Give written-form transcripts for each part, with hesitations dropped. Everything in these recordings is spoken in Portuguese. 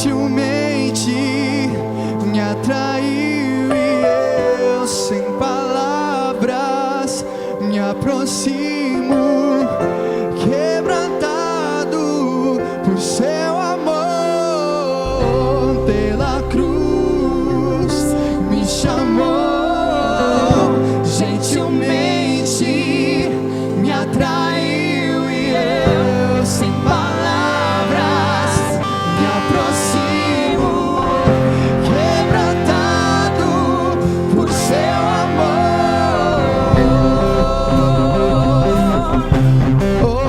gentilmente me atraiu e eu sem palavras me aproximo, quebrantado por seu amor. Pela cruz me chamou, gentilmente me atraiu e eu sem palavras me aproximo, quebrantado por seu amor. Oh,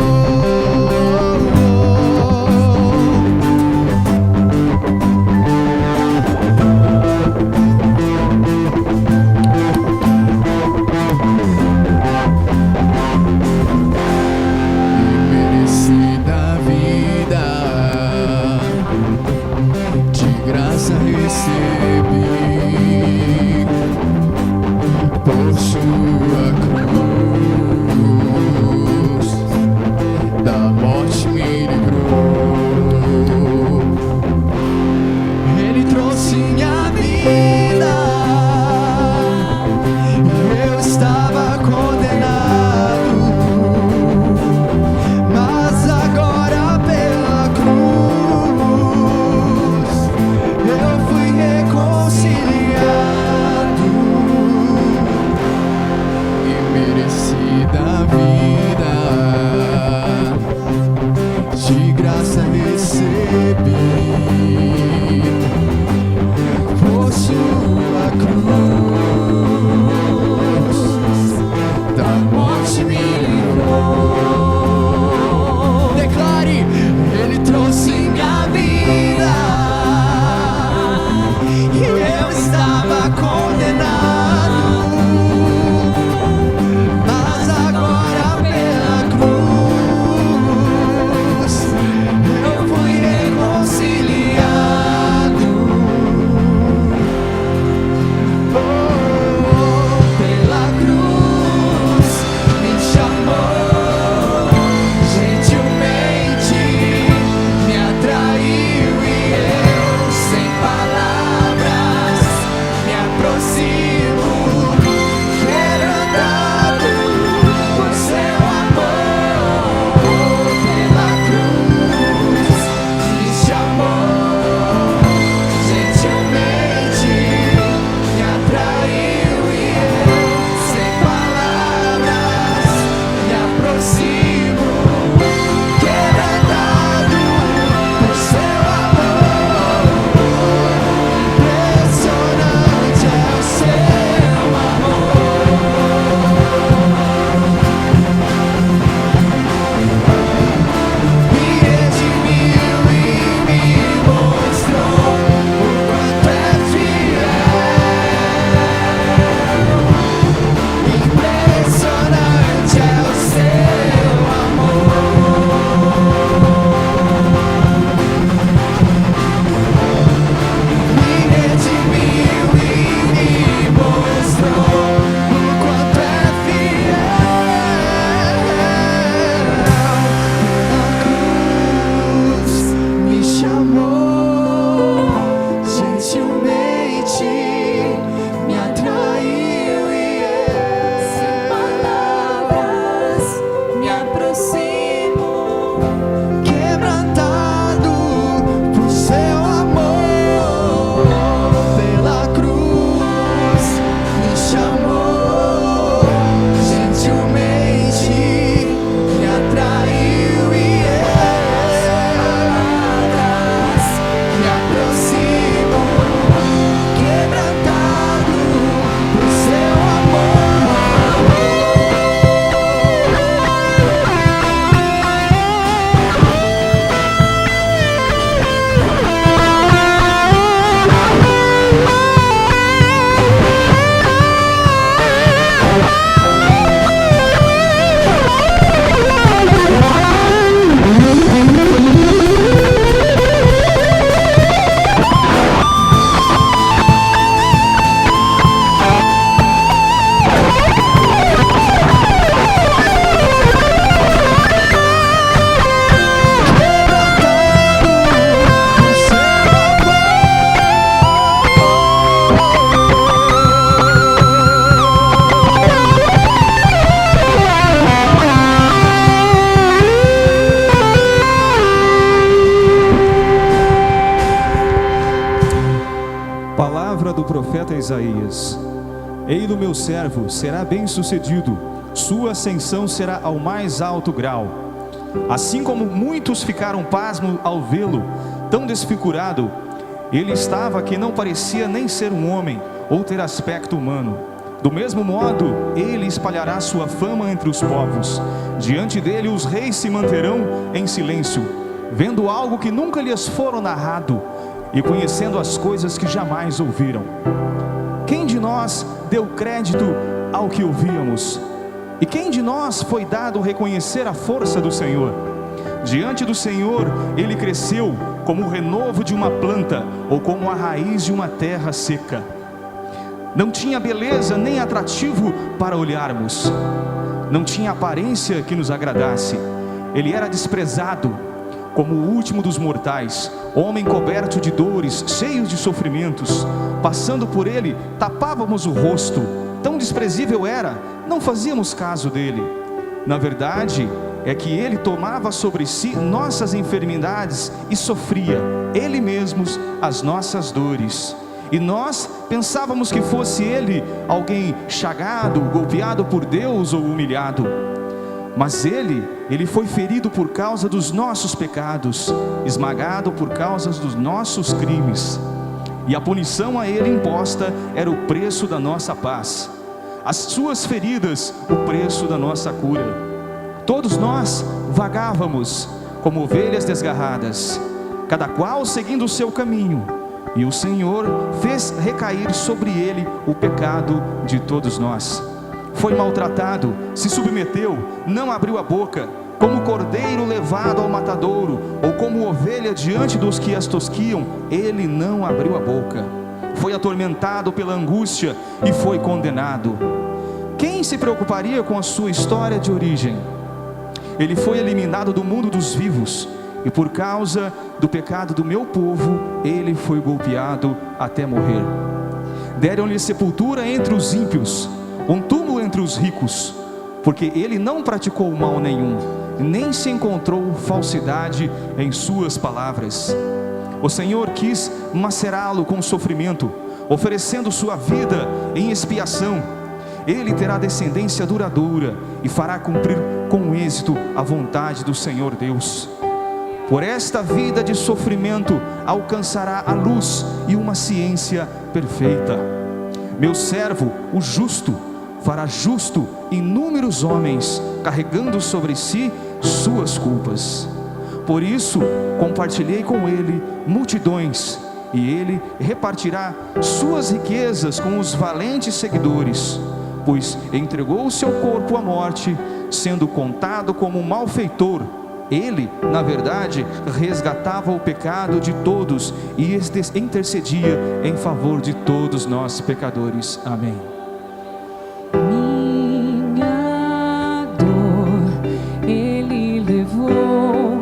profeta Isaías: Ei-lo, meu servo, será bem-sucedido, sua ascensão será ao mais alto grau. Assim como muitos ficaram pasmos ao vê-lo, tão desfigurado, ele estava que não parecia nem ser um homem, ou ter aspecto humano. Do mesmo modo, ele espalhará sua fama entre os povos. Diante dele os reis se manterão em silêncio, vendo algo que nunca lhes foram narrado, e conhecendo as coisas que jamais ouviram. Quem de nós deu crédito ao que ouvíamos? E quem de nós foi dado reconhecer a força do Senhor? Diante do Senhor ele cresceu como o renovo de uma planta, ou como a raiz de uma terra seca. Não tinha beleza nem atrativo para olharmos, não tinha aparência que nos agradasse. Ele era desprezado como o último dos mortais, homem coberto de dores, cheio de sofrimentos. Passando por ele, tapávamos o rosto. Tão desprezível era, não fazíamos caso dele. Na verdade, é que ele tomava sobre si nossas enfermidades e sofria, ele mesmo, as nossas dores. E nós pensávamos que fosse ele alguém chagado, golpeado por Deus ou humilhado. Mas ele foi ferido por causa dos nossos pecados, esmagado por causa dos nossos crimes. E a punição a ele imposta era o preço da nossa paz. As suas feridas, o preço da nossa cura. Todos nós vagávamos como ovelhas desgarradas, cada qual seguindo o seu caminho. E o Senhor fez recair sobre ele o pecado de todos nós. Foi maltratado, se submeteu, não abriu a boca. Como cordeiro levado ao matadouro, ou como ovelha diante dos que as tosquiam, ele não abriu a boca. Foi atormentado pela angústia e foi condenado. Quem se preocuparia com a sua história de origem? Ele foi eliminado do mundo dos vivos, e por causa do pecado do meu povo, ele foi golpeado até morrer. Deram-lhe sepultura entre os ímpios, um túmulo entre os ricos, porque ele não praticou mal nenhum, nem se encontrou falsidade em suas palavras. O Senhor quis macerá-lo com sofrimento, oferecendo sua vida em expiação. Ele terá descendência duradoura e fará cumprir com êxito a vontade do Senhor Deus. Por esta vida de sofrimento alcançará a luz e uma ciência perfeita. Meu servo, o justo, fará justo inúmeros homens, carregando sobre si suas culpas. Por isso compartilhei com ele multidões, e ele repartirá suas riquezas com os valentes seguidores, pois entregou o seu corpo à morte, sendo contado como um malfeitor. Ele, na verdade, resgatava o pecado de todos e intercedia em favor de todos nós pecadores. Amém. Minha dor ele levou,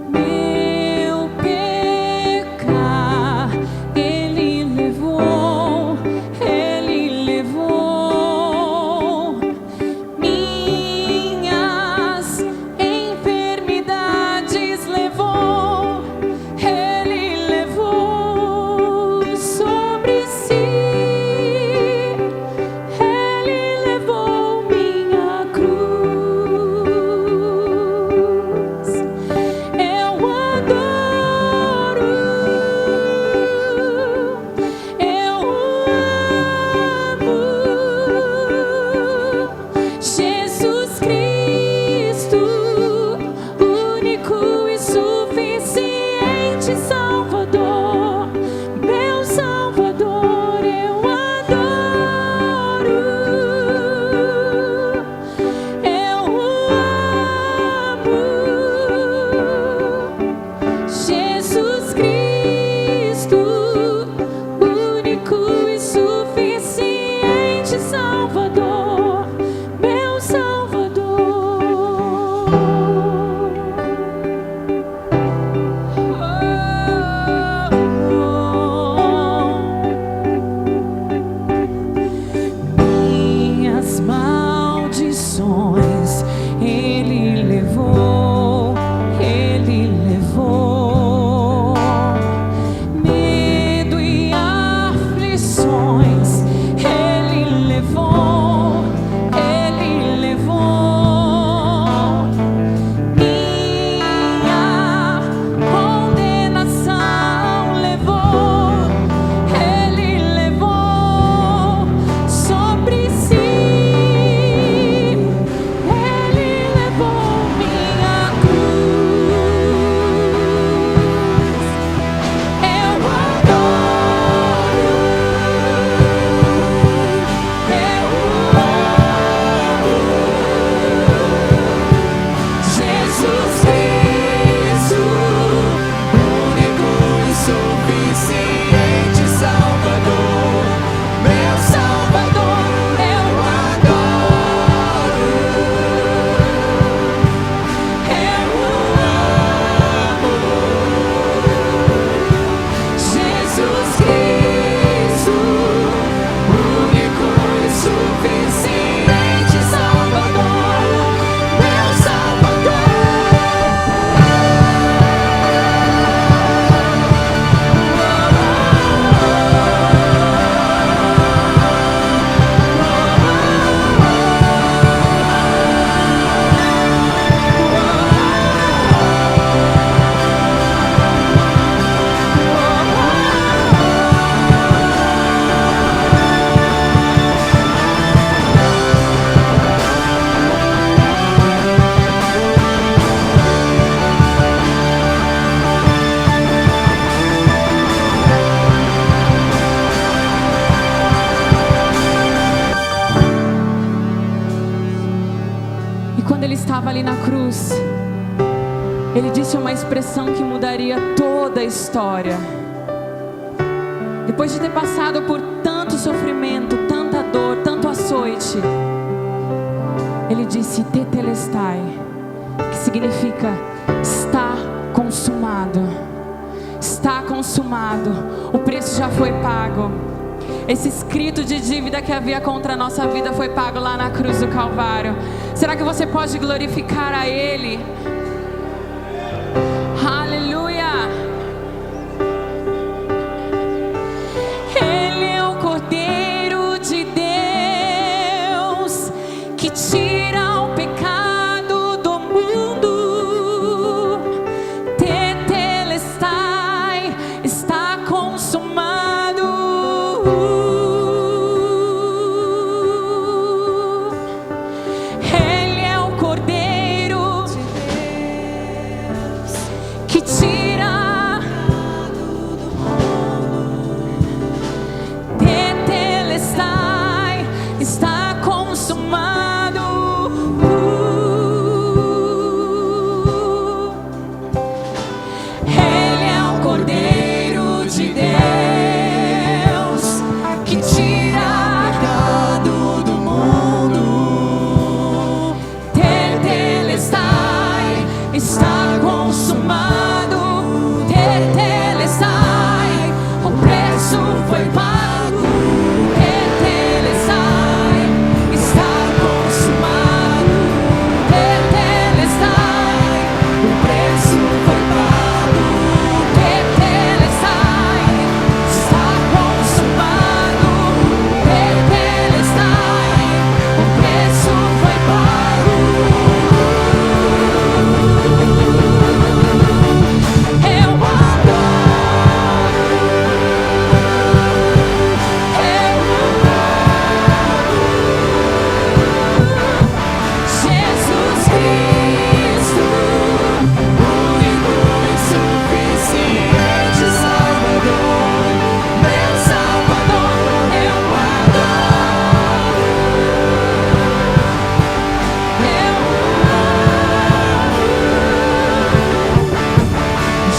meu pecar ele levou, minhas enfermidades levou, ele levou. estava ali na cruz, ele disse uma expressão que mudaria toda a história. Depois de ter passado por tanto sofrimento, tanta dor, tanto açoite, ele disse tetelestai, que significa está consumado. Está consumado, o preço já foi pago. Esse escrito de dívida que havia contra a nossa vida foi pago lá na cruz do Calvário. Será que você pode glorificar a Ele? Aleluia! Ele é o Cordeiro de Deus que tira o pecado do mundo. Tetelestai, está consumado. Ele é o Cordeiro de Deus que tira do mundo. Tetelestai, está consumado. Ele é o Cordeiro de Deus que tira Pecado do mundo. Tetelestai, está consumado. Tetelestai, o preço foi pago. Tetelestai, está consumado. Tetelestai, o preço foi pago. Tetelestai, está consumado. Tetelestai, o preço foi pago. Eu adoro, Jesus Cristo, único e suficiente Salvador, meu Salvador, eu adoro,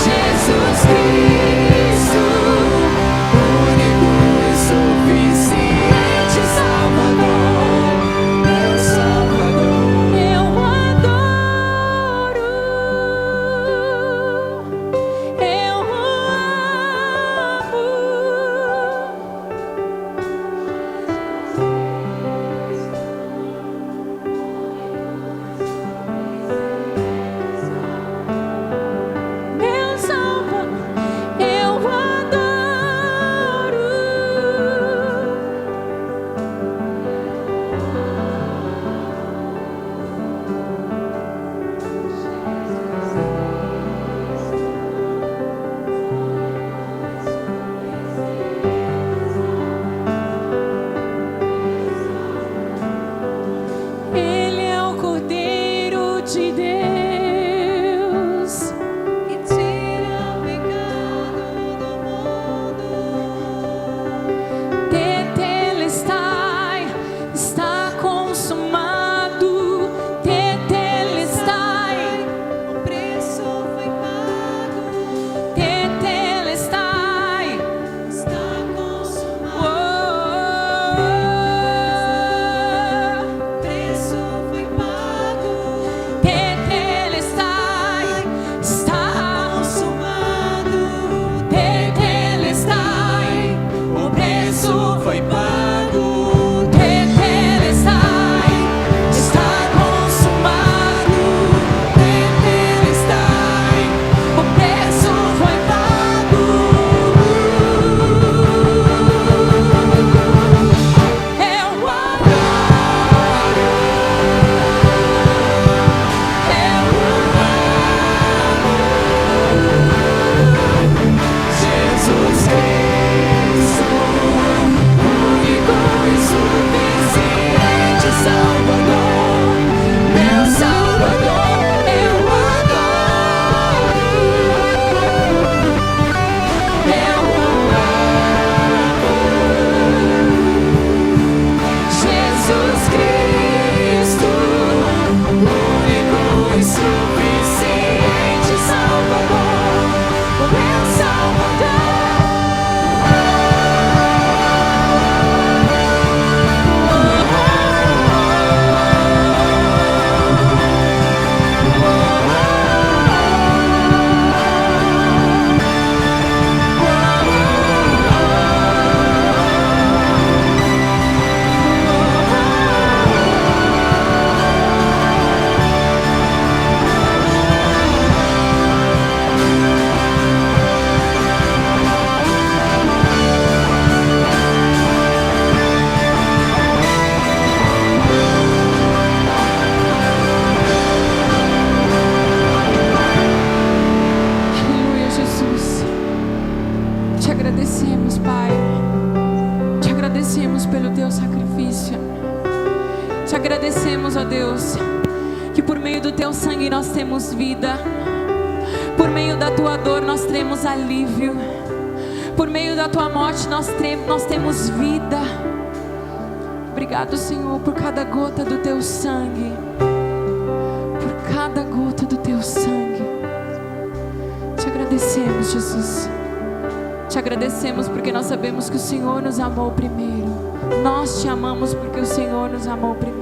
Jesus Cristo, Único e suficiente Salvador, meu Salvador. eu adoro, eu amo, meu Salvador, eu adoro. Ele é o Cordeiro de Deus que tira o pecado do mundo. Tetelestai, está consumado. Tetelestai, o preço foi pago. Tetelestai, está consumado. O preço foi pago. Tetelestai, Te agradecemos, ó Deus, que por meio do Teu sangue nós temos vida. Por meio da Tua dor nós temos alívio. Por meio da Tua morte nós temos vida. Obrigado, Senhor, por cada gota do Teu sangue. Por cada gota do Teu sangue. Te agradecemos, Jesus. Te agradecemos porque nós sabemos que o Senhor nos amou primeiro. Nós Te amamos porque o Senhor nos amou primeiro.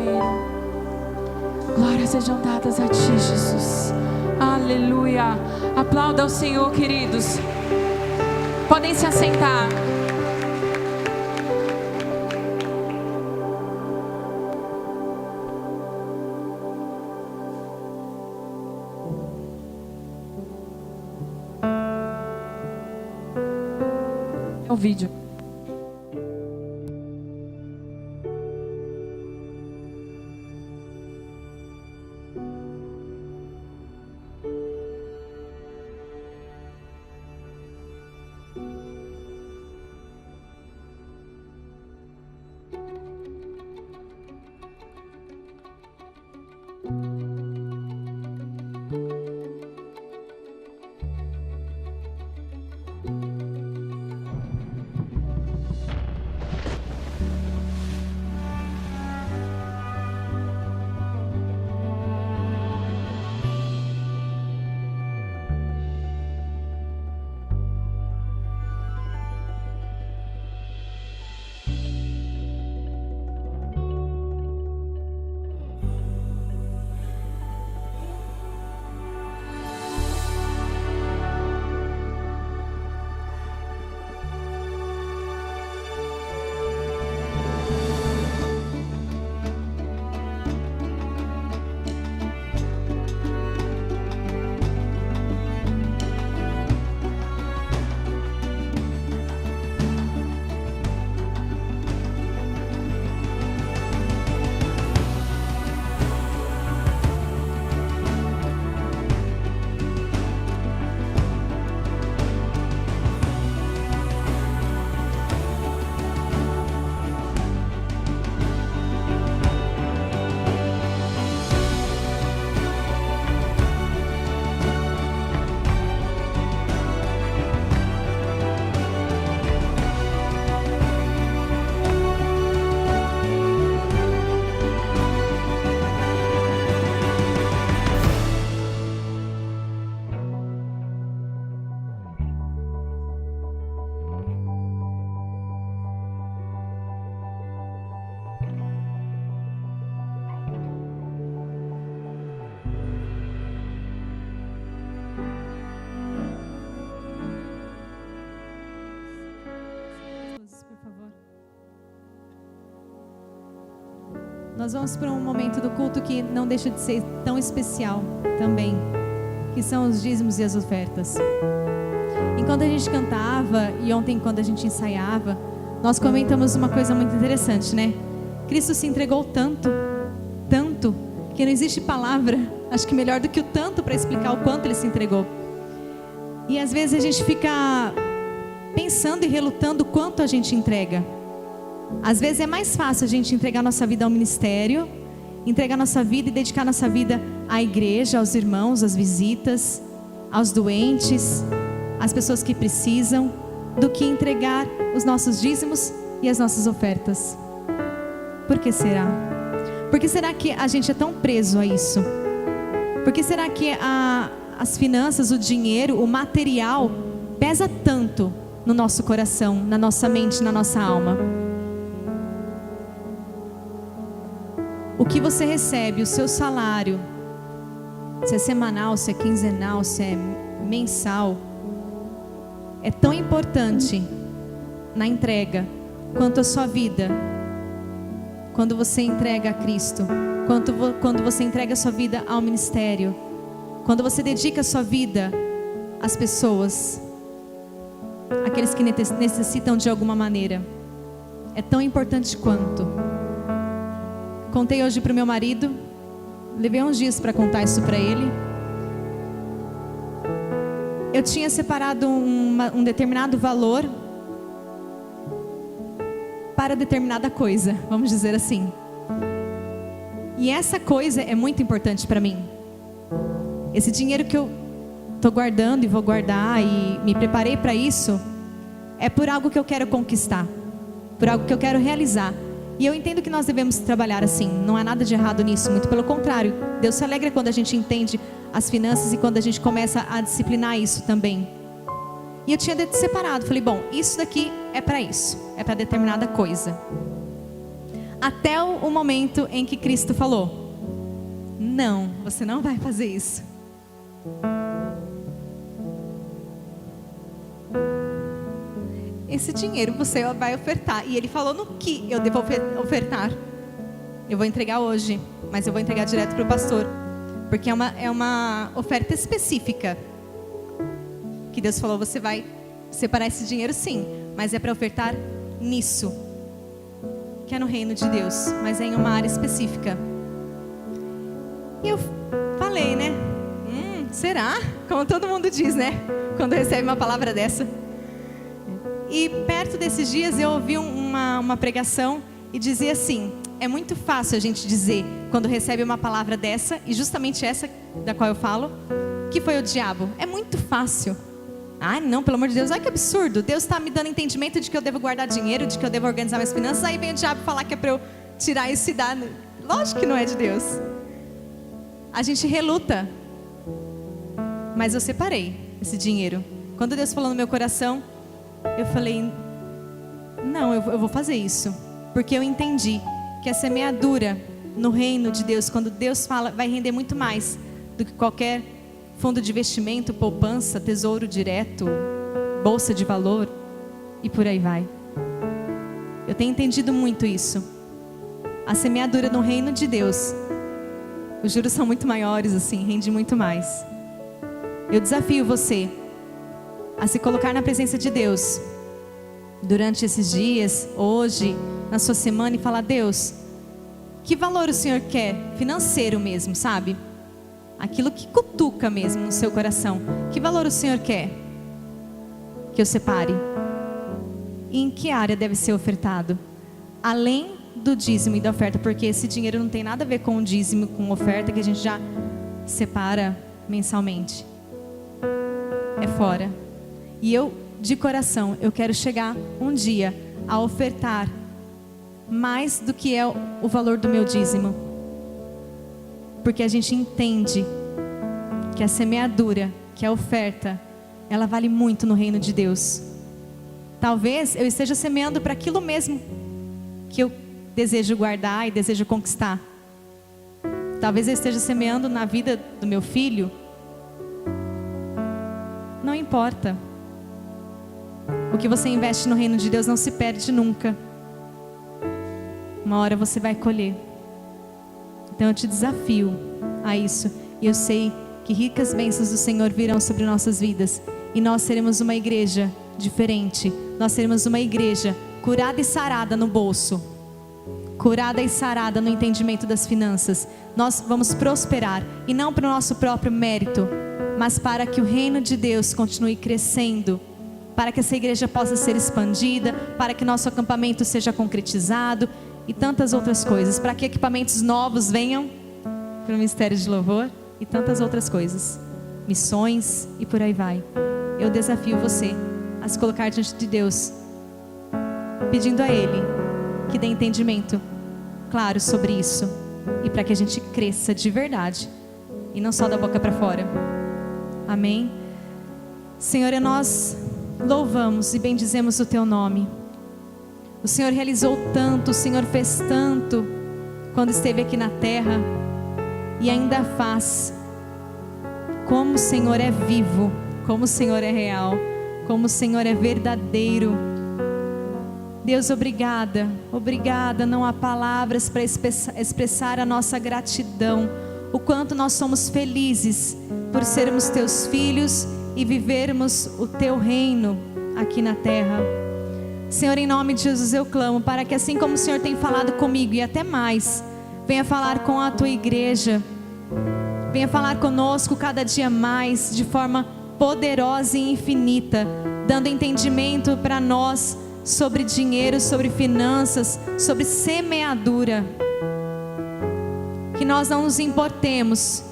Glórias sejam dadas a Ti, Jesus. Aleluia. Aplauda ao Senhor, queridos. Podem se assentar. É o vídeo. Nós vamos para um momento do culto que não deixa de ser tão especial também, que são os dízimos e as ofertas. Enquanto a gente cantava e ontem quando a gente ensaiava, nós comentamos uma coisa muito interessante, né? Cristo se entregou tanto, tanto, que não existe palavra, acho que melhor do que o tanto para explicar o quanto Ele se entregou. E às vezes a gente fica pensando e relutando o quanto a gente entrega. Às vezes é mais fácil a gente entregar nossa vida ao ministério, entregar nossa vida e dedicar nossa vida à igreja, aos irmãos, às visitas, aos doentes, às pessoas que precisam, do que entregar os nossos dízimos e as nossas ofertas. Por que será? Por que será que a gente é tão preso a isso? Por que será que as finanças, o dinheiro, o material pesa tanto no nosso coração, na nossa mente, na nossa alma? O que você recebe, o seu salário, se é semanal, se é quinzenal, se é mensal, é tão importante na entrega quanto a sua vida. Quando você entrega a Cristo, quando você entrega a sua vida ao ministério, quando você dedica a sua vida às pessoas, aqueles que necessitam de alguma maneira, é tão importante quanto. Contei hoje para o meu marido, levei uns dias para contar isso para ele. Eu tinha separado um determinado valor para determinada coisa, vamos dizer assim. E essa coisa é muito importante para mim. Esse dinheiro que eu estou guardando e vou guardar e me preparei para isso, é por algo que eu quero conquistar, por algo que eu quero realizar. E eu entendo que nós devemos trabalhar assim, não há nada de errado nisso, muito pelo contrário. Deus se alegra quando a gente entende as finanças e quando a gente começa a disciplinar isso também. E eu tinha separado, falei, bom, isso daqui é para isso, é para determinada coisa. Até o momento em que Cristo falou: não, você não vai fazer isso. Esse dinheiro você vai ofertar. E Ele falou no que eu devo ofertar. Eu vou entregar hoje, mas eu vou entregar direto para o pastor, porque é uma oferta específica. Que Deus falou, você vai separar esse dinheiro sim, mas é para ofertar nisso, que é no reino de Deus, mas é em uma área específica. E eu falei, né? Será? Como todo mundo diz, né? Quando recebe uma palavra dessa. E perto desses dias eu ouvi uma pregação e dizia assim: é muito fácil a gente dizer quando recebe uma palavra dessa, e justamente essa da qual eu falo, que foi o diabo. É muito fácil. Ai não, pelo amor de Deus, ai que absurdo. Deus está me dando entendimento de que eu devo guardar dinheiro, de que eu devo organizar minhas finanças. Aí vem o diabo falar que é para eu tirar isso e dar. Lógico que não é de Deus. A gente reluta. Mas eu separei esse dinheiro. Quando Deus falou no meu coração, eu falei, não, eu vou fazer isso. Porque eu entendi que a semeadura no reino de Deus, quando Deus fala, vai render muito mais do que qualquer fundo de investimento, poupança, tesouro direto, bolsa de valor e por aí vai. Eu tenho entendido muito isso. A semeadura no reino de Deus, os juros são muito maiores assim, rende muito mais. Eu desafio você a se colocar na presença de Deus durante esses dias, hoje, na sua semana, e falar: Deus, que valor o Senhor quer? Financeiro mesmo, sabe? Aquilo que cutuca mesmo no seu coração. Que valor o Senhor quer que eu separe? E em que área deve ser ofertado? Além do dízimo e da oferta, porque esse dinheiro não tem nada a ver com o dízimo, com oferta que a gente já separa mensalmente. É fora. E eu, de coração, eu quero chegar um dia a ofertar mais do que é o valor do meu dízimo. Porque a gente entende que a semeadura, que a oferta, ela vale muito no reino de Deus. Talvez eu esteja semeando para aquilo mesmo que eu desejo guardar e desejo conquistar. Talvez eu esteja semeando na vida do meu filho. Não importa. O que você investe no reino de Deus não se perde nunca. Uma hora você vai colher. Então eu te desafio a isso. E eu sei que ricas bênçãos do Senhor virão sobre nossas vidas. E nós seremos uma igreja diferente. Nós seremos uma igreja curada e sarada no bolso. Curada e sarada no entendimento das finanças. Nós vamos prosperar. E não para o nosso próprio mérito, mas para que o reino de Deus continue crescendo. Para que essa igreja possa ser expandida. Para que nosso acampamento seja concretizado. E tantas outras coisas. Para que equipamentos novos venham para o ministério de louvor. E tantas outras coisas. Missões e por aí vai. Eu desafio você a se colocar diante de Deus, pedindo a Ele que dê entendimento claro sobre isso. E para que a gente cresça de verdade. E não só da boca para fora. Amém? Senhor, nós louvamos e bendizemos o Teu nome. O Senhor realizou tanto, o Senhor fez tanto quando esteve aqui na terra e ainda faz. Como o Senhor é vivo, como o Senhor é real, como o Senhor é verdadeiro. Deus, obrigada, obrigada. Não há palavras para expressar a nossa gratidão, o quanto nós somos felizes por sermos Teus filhos e vivermos o Teu reino aqui na terra. Senhor, em nome de Jesus eu clamo para que, assim como o Senhor tem falado comigo e até mais, venha falar com a Tua igreja, venha falar conosco cada dia mais, de forma poderosa e infinita, dando entendimento para nós sobre dinheiro, sobre finanças, sobre semeadura. nós não nos importemos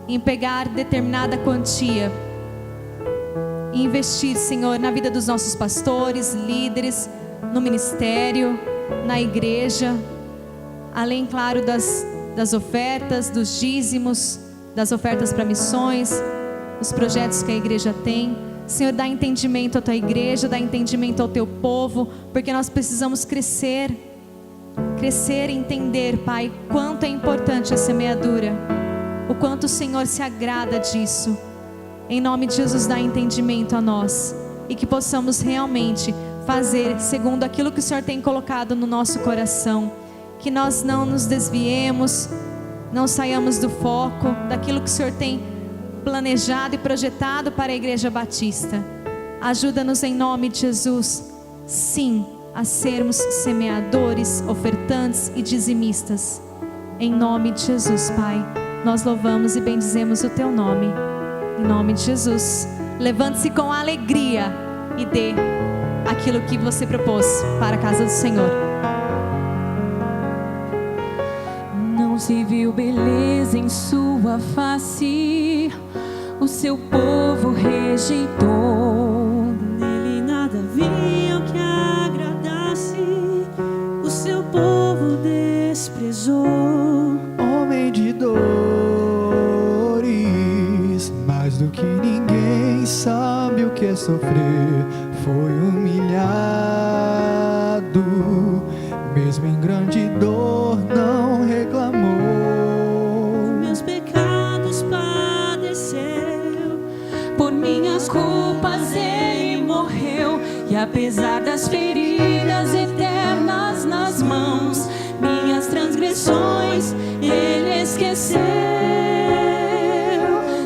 em pegar determinada quantia e investir, Senhor, na vida dos nossos pastores, líderes, no ministério, na igreja, além, claro, das ofertas, dos dízimos, das ofertas para missões, os projetos que a igreja tem. Senhor, dá entendimento à tua igreja, dá entendimento ao teu povo, porque nós precisamos crescer e entender, Pai, quanto é importante a semeadura, o quanto o Senhor se agrada disso. Em nome de Jesus, dá entendimento a nós e que possamos realmente fazer segundo aquilo que o Senhor tem colocado no nosso coração, que nós não nos desviemos, não saiamos do foco daquilo que o Senhor tem planejado e projetado para a Igreja Batista. Ajuda-nos em nome de Jesus, sim, a sermos semeadores, ofertantes e dizimistas. Em nome de Jesus, Pai, nós louvamos e bendizemos o teu nome. Em nome de Jesus, levante-se com alegria e dê aquilo que você propôs para a casa do Senhor. Não se viu beleza em sua face, o seu povo rejeitou. Nele nada havia que agradasse, o seu povo desprezou. Homem de dores, mais do que ninguém sabe o que é sofrer. Foi humilhado, mesmo em grande dor não reclamou. Meus pecados padeceu, Por minhas culpas ele morreu, e apesar das feridas eternas nas mãos, minhas transgressões ele esqueceu.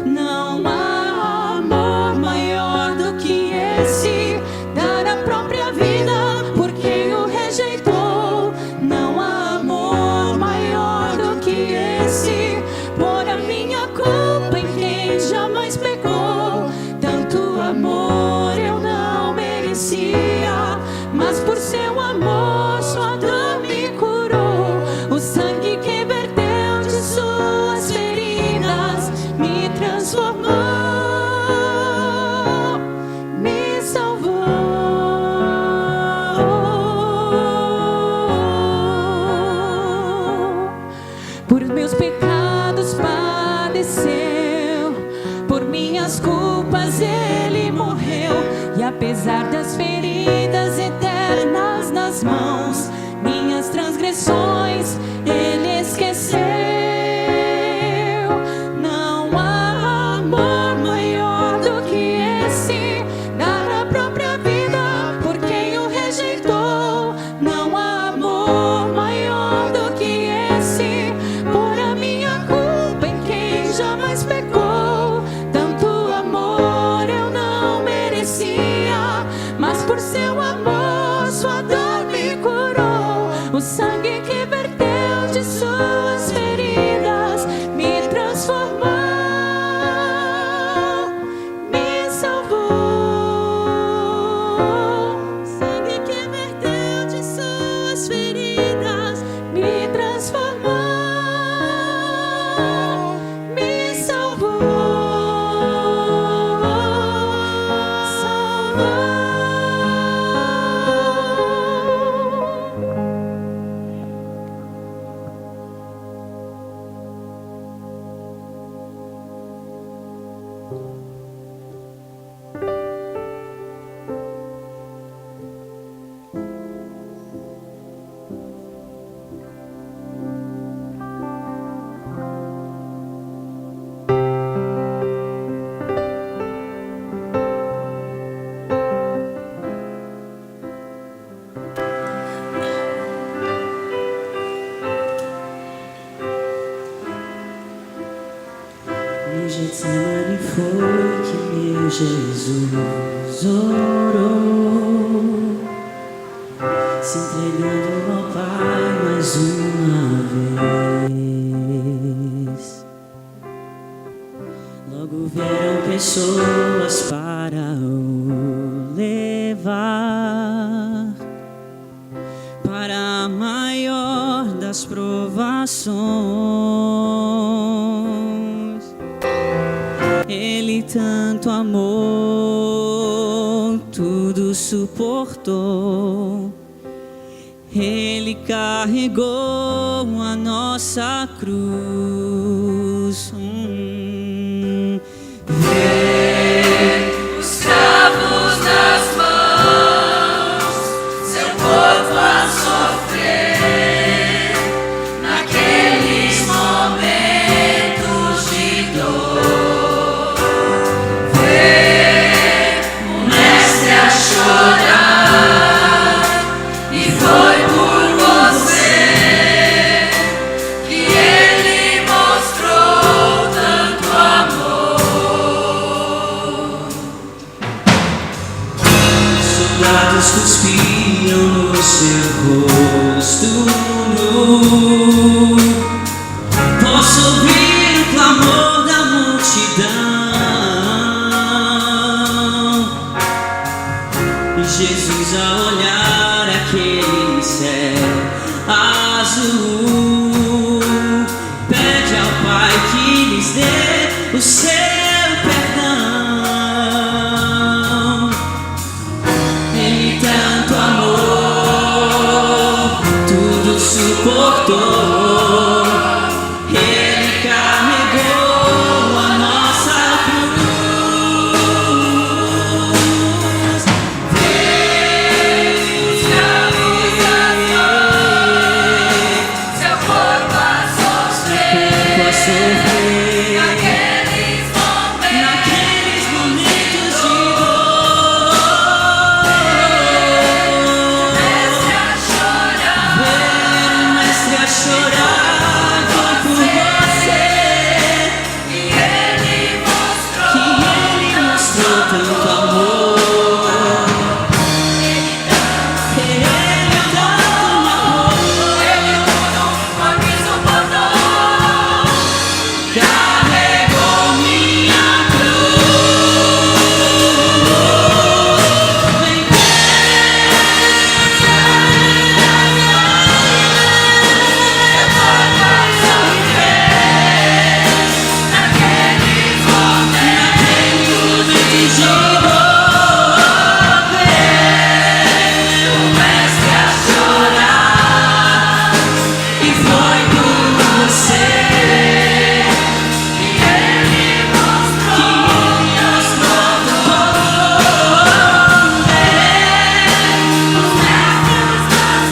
Não há amor maior do que esse, dar a própria vida por quem o rejeitou. Não há amor maior do que esse, por a minha culpa em quem jamais pecou. Tanto amor eu não merecia, mas por seu amor sua dor me curou. O sangue que verteu de suas feridas me transformou, me salvou. Por meus pecados padeceu, por minhas culpas ele morreu, e apesar das feridas eternas nas mãos, minhas transgressões ele esqueceu. Não há amor maior do que esse, dar a própria vida por quem o rejeitou. Não há amor maior do que esse, por a minha culpa em quem jamais pecou. Tanto amor eu não merecia, mas por seu amor sua dor me curou. O sangue que verteu de suas feridas me transformou, me salvou. O sangue que verteu de suas feridas me transformou, me salvou, salvou. no Getsemane foi que meu Jesus orou, se entregando ao Pai mais uma vez. Logo vieram pessoas para o levar para a maior das provações. Ele tanto amou, tudo suportou. Ele carregou a nossa cruz. Vê os cravos nas mãos, seu corpo a sofrer, naqueles momentos de dor. Vê o mestre a chorar, e foi por você que ele mostrou tanto amor. Os soldados cuspiam no seu rosto nu. Posso ouvir o clamor da multidão. E Jesus a olhar aquele céu azul, pede ao Pai que lhes dê o seu perdão. Ele tanto amou, tudo suportou. Ele carregou a nossa cruz. Seu corpo a sofrer, naqueles momentos de dor. Ver o mestre a chorar, foi por você que ele mostrou tanto amor. Ele tanto me amou, carregou minha cruz. Vem naqueles momentos de dor, ver o mestre a chorar, e foi por você que ele mostrou tanto amor.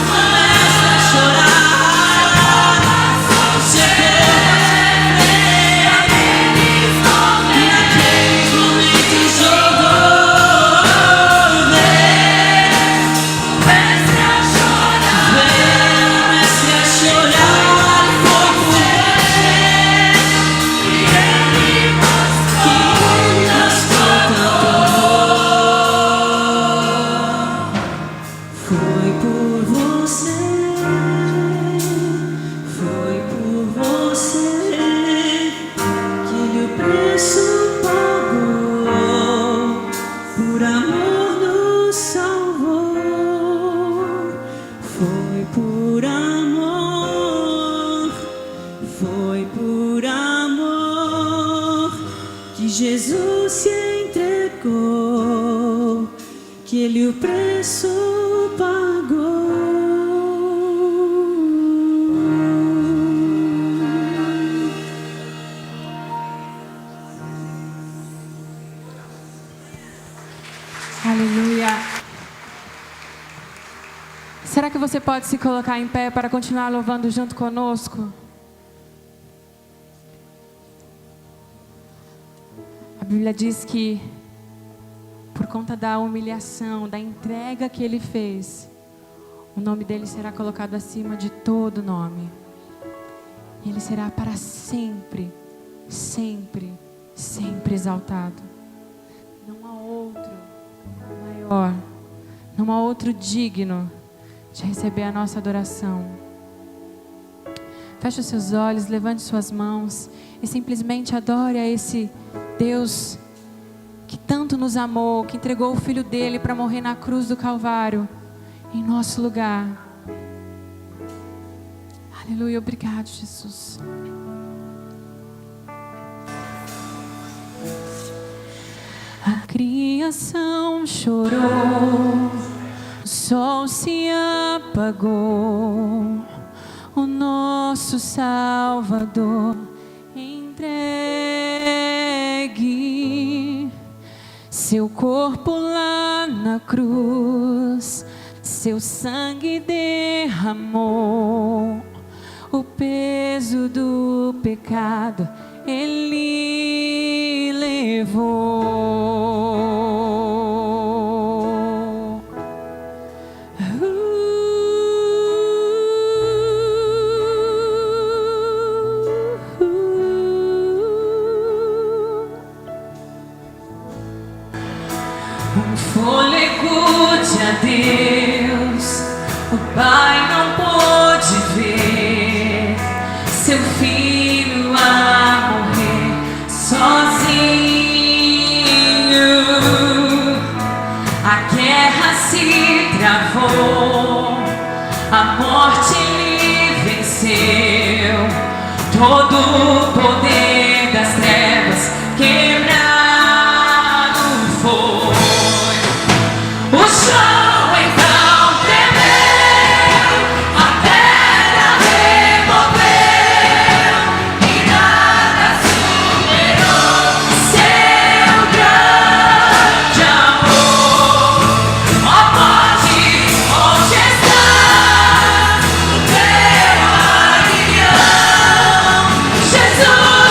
Começa a chorar, seu naqueles momentos de dor. Ver o mestre a chorar, foi por você que ele mostrou tanto amor. Foi por você, foi por você que ele o preço pagou, por amor nos salvou. Foi por amor que Jesus se entregou, que ele o preço pagou. Aleluia. Será que você pode se colocar em pé para continuar louvando junto conosco? A Bíblia diz que por conta da humilhação, da entrega que ele fez, o nome dele será colocado acima de todo nome. E ele será para sempre, sempre, sempre exaltado. Não há outro maior, não há outro digno de receber a nossa adoração. Feche os seus olhos, levante suas mãos e simplesmente adore a esse Deus que tanto nos amou, que entregou o Filho dele para morrer na cruz do Calvário, em nosso lugar. Aleluia, obrigado, Jesus. geração chorou, o sol se apagou, o nosso Salvador entregue. Seu corpo lá na cruz, seu sangue derramou, o peso do pecado Ele levou. Um fôlego de adeus, o pai não pôde ver seu filho a morrer sozinho. A guerra se travou, a morte lhe venceu, todo o poder das trevas quebrado foi. O chão então tremeu, a terra removeu e nada superou seu grande amor. Ó morte, onde está o teu aguilhão? Jesus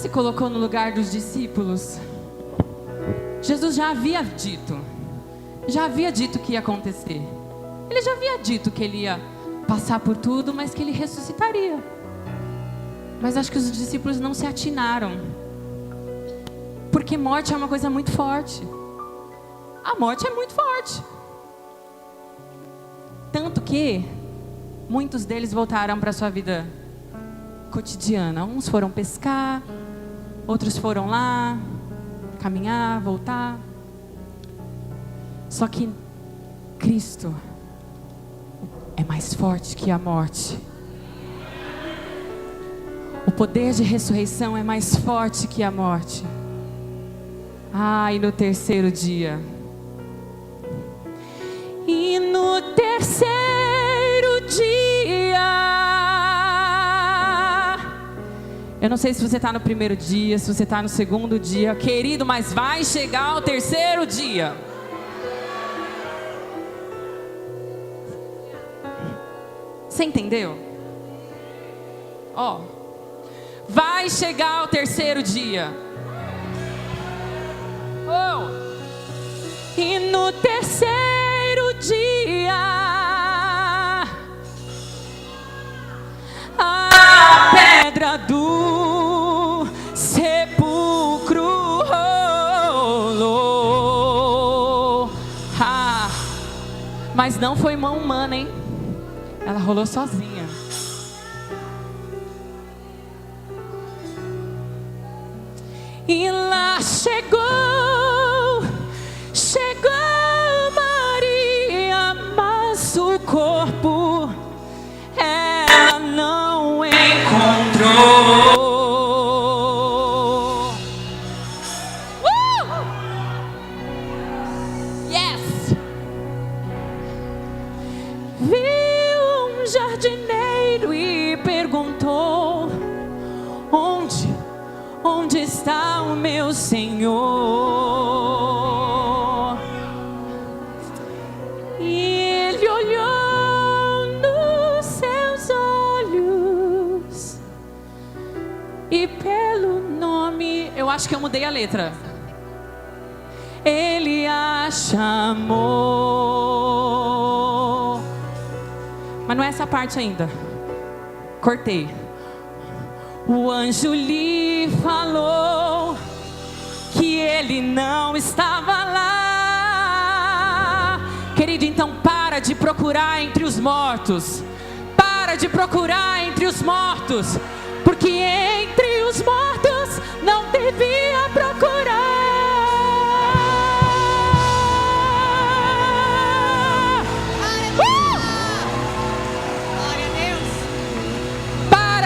se colocou no lugar dos discípulos? Jesus já havia dito que ia acontecer. Ele já havia dito que ele ia passar por tudo, mas que ele ressuscitaria. Mas acho que os discípulos não se atinaram, porque morte é uma coisa muito forte. A morte é muito forte. Tanto que muitos deles voltaram para a sua vida cotidiana. Uns foram pescar, outros foram lá caminhar, voltar. Só que Cristo é mais forte que a morte. O poder de ressurreição é mais forte que a morte. E no terceiro dia. E no terceiro dia. Eu não sei se você está no primeiro dia, se você está no segundo dia, querido, mas vai chegar o terceiro dia. Você entendeu? Vai chegar o terceiro dia. E no terceiro dia, a pedra do sepulcro rolou. Mas não foi mão humana, hein? Ela rolou sozinha. E lá chegou Maria, mas o corpo ela não encontrou. Yes! Viu um jardineiro e perguntou: Onde está o meu Senhor? E ele olhou nos seus olhos e pelo nome, eu acho que eu mudei a letra, ele a chamou. Mas não é essa parte ainda. Cortei. O anjo lhe falou que ele não estava lá. Querido, então para de procurar entre os mortos. Para de procurar entre os mortos, porque entre os mortos não devia procurar.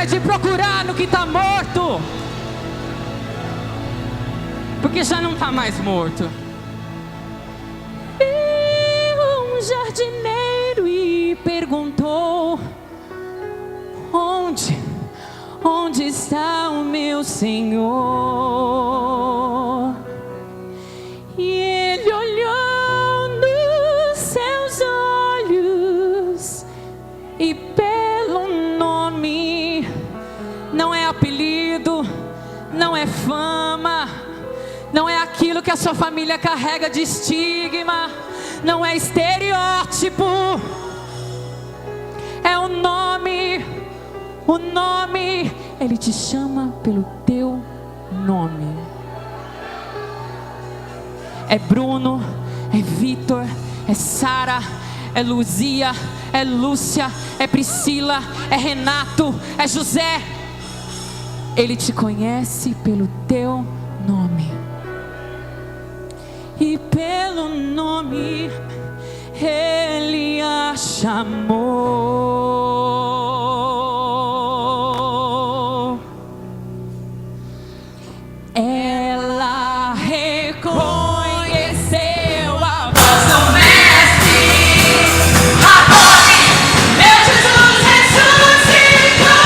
De procurar no que está morto, porque já não está mais morto. E um jardineiro e perguntou: onde está o meu Senhor? E ele olhou nos seus olhos e pelo nome. Não é apelido, não é fama, não é aquilo que a sua família carrega de estigma, não é estereótipo, é o nome, ele te chama pelo teu nome. É Bruno, é Vitor, é Sara, é Luzia, é Lúcia, é Priscila, é Renato, é José. Ele te conhece pelo teu nome. E pelo nome ele a chamou. Ela reconheceu a voz do Mestre. Rabone, meu Jesus ressuscitou.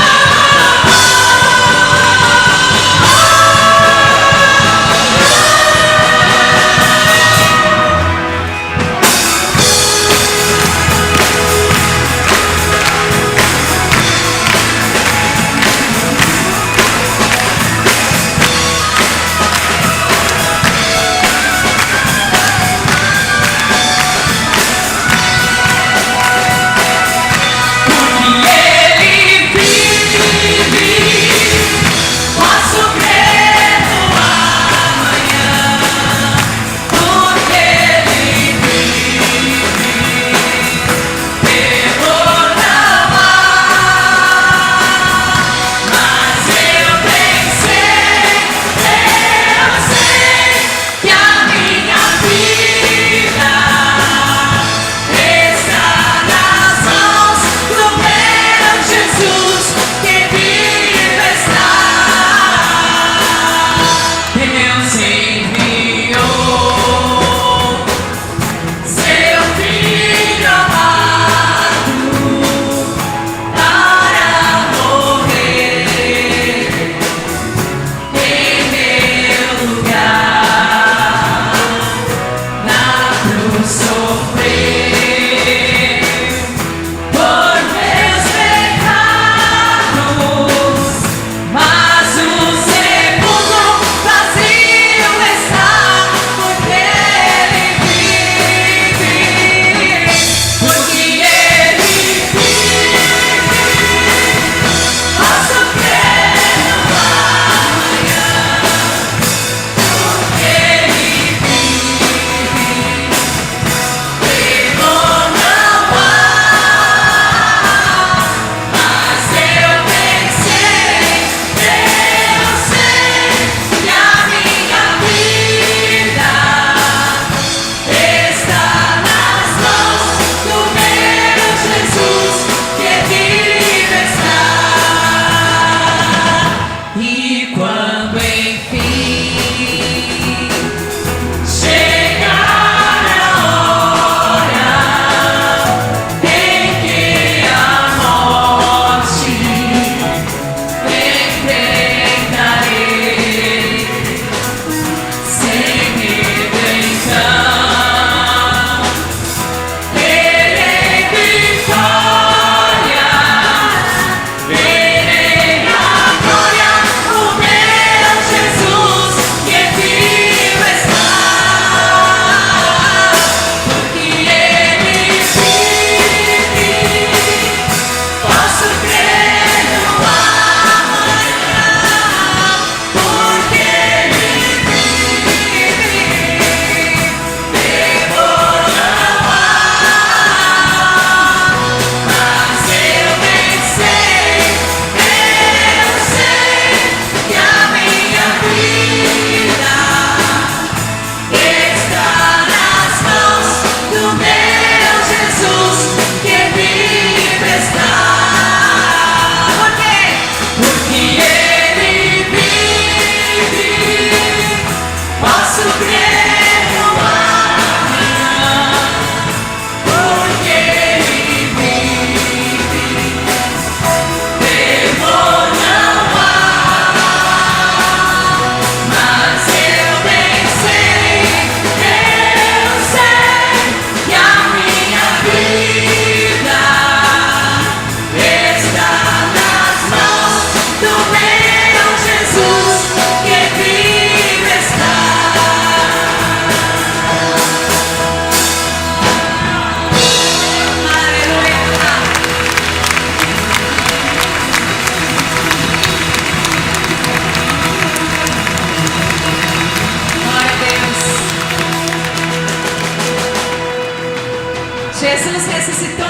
Jesus ressuscitou?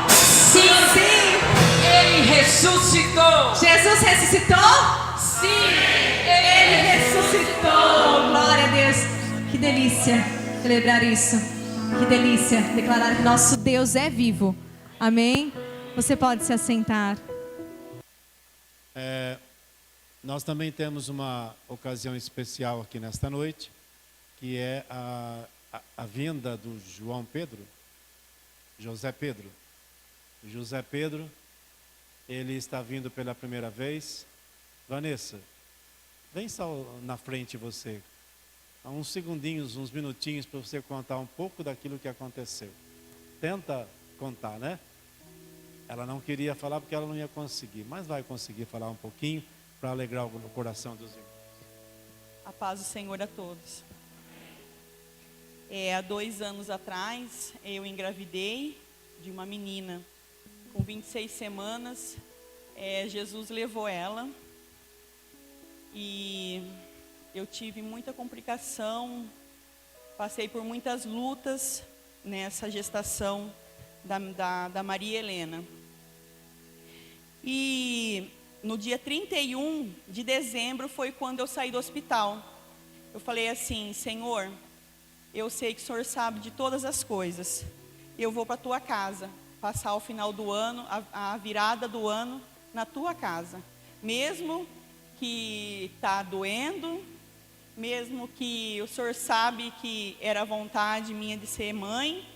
Sim. Sim. Ele ressuscitou. Jesus ressuscitou? Sim. Ele ressuscitou. Glória a Deus. Que delícia celebrar isso. Que delícia declarar que nosso Deus é vivo. Amém? Você pode se assentar. Nós também temos uma ocasião especial aqui nesta noite, que é a vinda do José Pedro. José Pedro, ele está vindo pela primeira vez. Vanessa, vem só na frente você. Há uns segundinhos, uns minutinhos para você contar um pouco daquilo que aconteceu. Tenta contar, né? Ela não queria falar porque ela não ia conseguir, mas vai conseguir falar um pouquinho para alegrar o coração dos irmãos. A paz do Senhor a todos. Há 2 anos atrás, eu engravidei de uma menina. Com 26 semanas, Jesus levou ela. E eu tive muita complicação, passei por muitas lutas nessa gestação da Maria Helena. E no dia 31 de dezembro foi quando eu saí do hospital. Eu falei assim: Senhor, eu sei que o Senhor sabe de todas as coisas. Eu vou para a tua casa, passar o final do ano, a virada do ano na tua casa. Mesmo que está doendo, mesmo que o Senhor sabe que era vontade minha de ser mãe,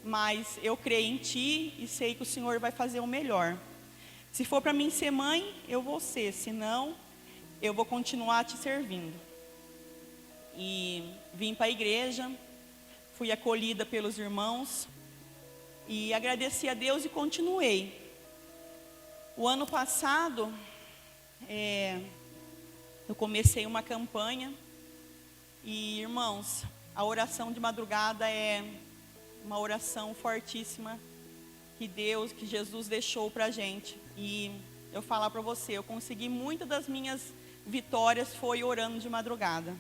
mas eu creio em Ti e sei que o Senhor vai fazer o melhor. Se for para mim ser mãe, eu vou ser, senão eu vou continuar te servindo. E vim para a igreja, fui acolhida pelos irmãos e agradeci a Deus e continuei. O ano passado, eu comecei uma campanha e, irmãos, a oração de madrugada é uma oração fortíssima que Jesus deixou para a gente. E eu falar para você, eu consegui muitas das minhas vitórias foi orando de madrugada.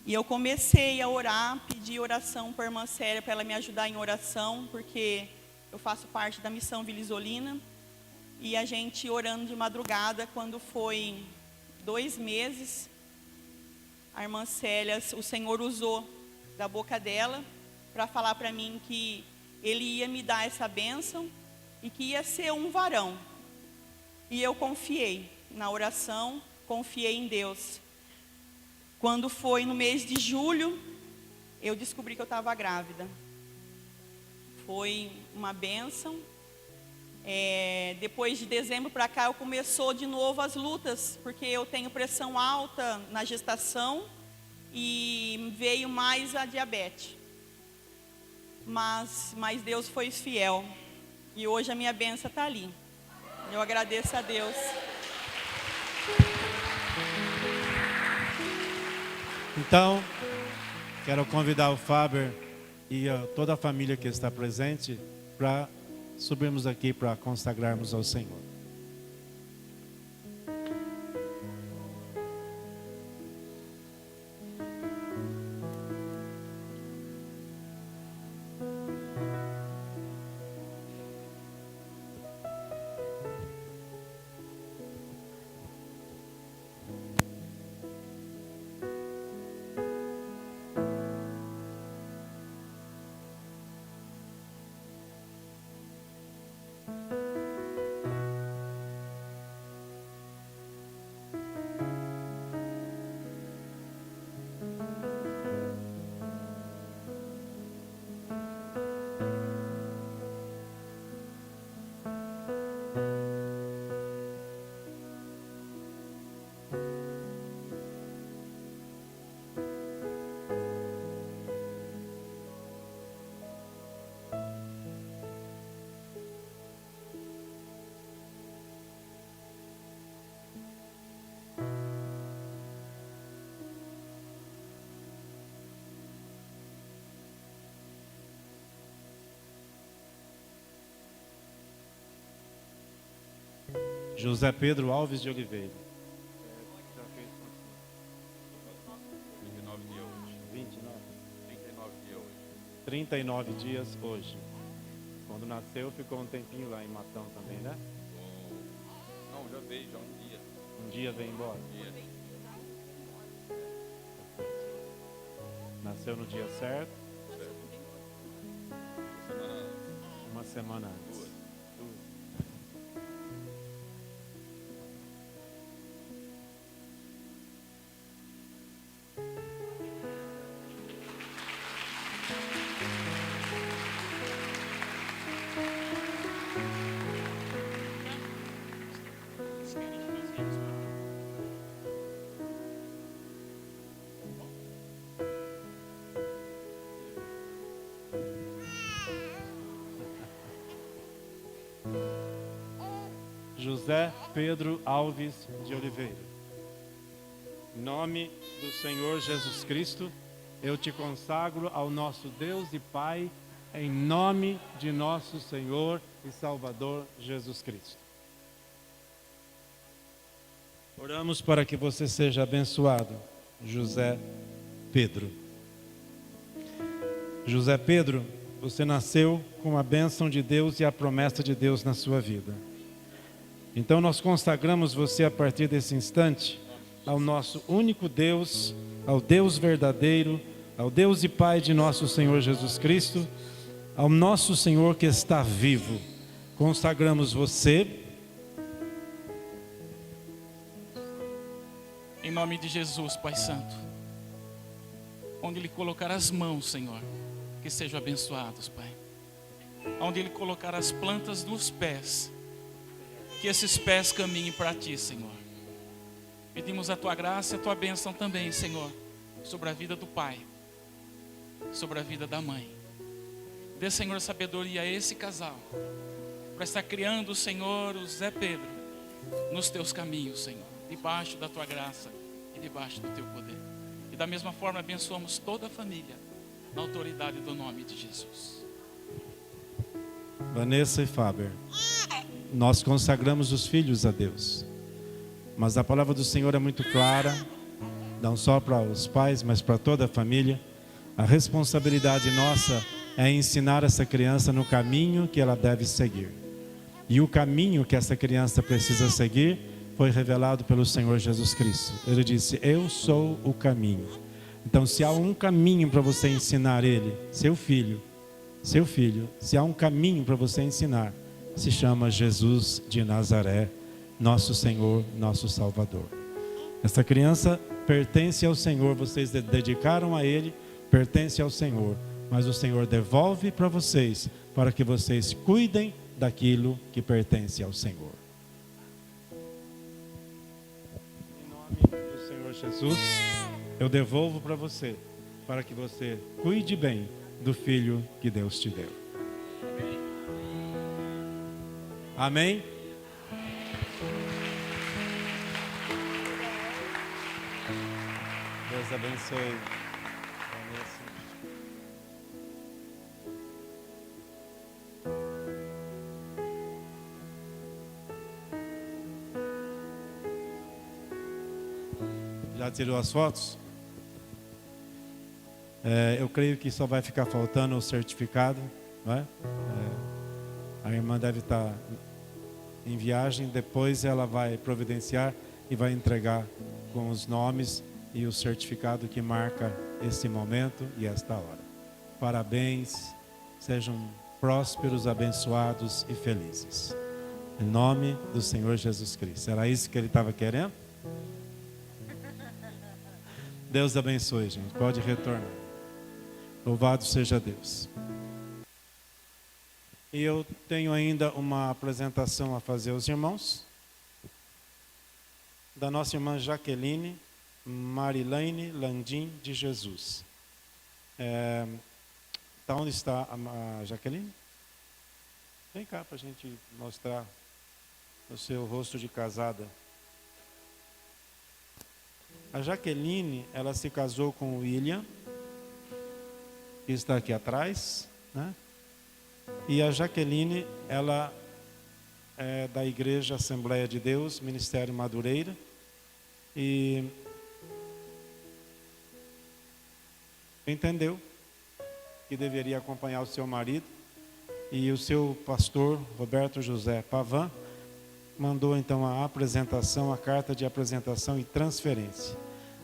E eu comecei a orar, pedi oração para a irmã Célia para ela me ajudar em oração, porque eu faço parte da missão Vila Isolina. E a gente orando de madrugada, quando foi 2 meses, a irmã Célia, o Senhor usou da boca dela para falar para mim que Ele ia me dar essa bênção e que ia ser um varão. E eu confiei na oração, confiei em Deus. Quando foi no mês de julho, eu descobri que eu estava grávida. Foi uma bênção. Depois de dezembro para cá, começou de novo as lutas, porque eu tenho pressão alta na gestação e veio mais a diabetes. Mas Deus foi fiel. E hoje a minha bênção está ali. Eu agradeço a Deus. Então, quero convidar o Faber e toda a família que está presente para subirmos aqui para consagrarmos ao Senhor. José Pedro Alves de Oliveira. 29 dias hoje. 29. 39 dias hoje. 39 dias hoje. Quando nasceu, ficou um tempinho lá em Matão também, né? Não, já veio, já um dia. Um dia veio embora. Nasceu no dia certo? Uma semana antes. José Pedro Alves de Oliveira. Em nome do Senhor Jesus Cristo, eu te consagro ao nosso Deus e Pai, em nome de nosso Senhor e Salvador Jesus Cristo. Oramos para que você seja abençoado, José Pedro. José Pedro, você nasceu com a bênção de Deus e a promessa de Deus na sua vida. Então nós consagramos você a partir desse instante ao nosso único Deus, ao Deus verdadeiro, ao Deus e Pai de nosso Senhor Jesus Cristo, ao nosso Senhor que está vivo. Consagramos você. Em nome de Jesus, Pai Santo, onde Ele colocar as mãos, Senhor, que sejam abençoados, Pai. Onde Ele colocar as plantas dos pés, que esses pés caminhem para Ti, Senhor. Pedimos a Tua graça e a Tua bênção também, Senhor, sobre a vida do pai, sobre a vida da mãe. Dê, Senhor, sabedoria a esse casal, para estar criando, Senhor, o Zé Pedro, nos Teus caminhos, Senhor, debaixo da Tua graça e debaixo do Teu poder. E da mesma forma abençoamos toda a família, na autoridade do nome de Jesus. Vanessa e Faber, nós consagramos os filhos a Deus, mas a palavra do Senhor é muito clara, não só para os pais, mas para toda a família. A responsabilidade nossa é ensinar essa criança no caminho que ela deve seguir. E o caminho que essa criança precisa seguir foi revelado pelo Senhor Jesus Cristo. Ele disse: eu sou o caminho. Então, se há um caminho para você ensinar ele, seu filho, se há um caminho para você ensinar, se chama Jesus de Nazaré, nosso Senhor, nosso Salvador. Essa criança pertence ao Senhor, vocês dedicaram a Ele, pertence ao Senhor, mas o Senhor devolve para vocês, para que vocês cuidem daquilo que pertence ao Senhor. Em nome do Senhor Jesus, eu devolvo para você, para que você cuide bem do filho que Deus te deu. Amém? Deus abençoe. Já tirou as fotos? Eu creio que só vai ficar faltando o certificado, não é? A irmã deve estar em viagem, depois ela vai providenciar e vai entregar com os nomes e o certificado que marca esse momento e esta hora. Parabéns, sejam prósperos, abençoados e felizes. Em nome do Senhor Jesus Cristo. Era isso que ele estava querendo? Deus abençoe, gente. Pode retornar. Louvado seja Deus. E eu tenho ainda uma apresentação a fazer aos irmãos. Da nossa irmã Jaqueline Marilene Landim de Jesus. Onde está a Jaqueline? Vem cá para a gente mostrar o seu rosto de casada. A Jaqueline, ela se casou com o William, que está aqui atrás, né? E a Jaqueline, ela é da Igreja Assembleia de Deus, Ministério Madureira. E entendeu que deveria acompanhar o seu marido, e o seu pastor, Roberto José Pavan, mandou então a apresentação, a carta de apresentação e transferência.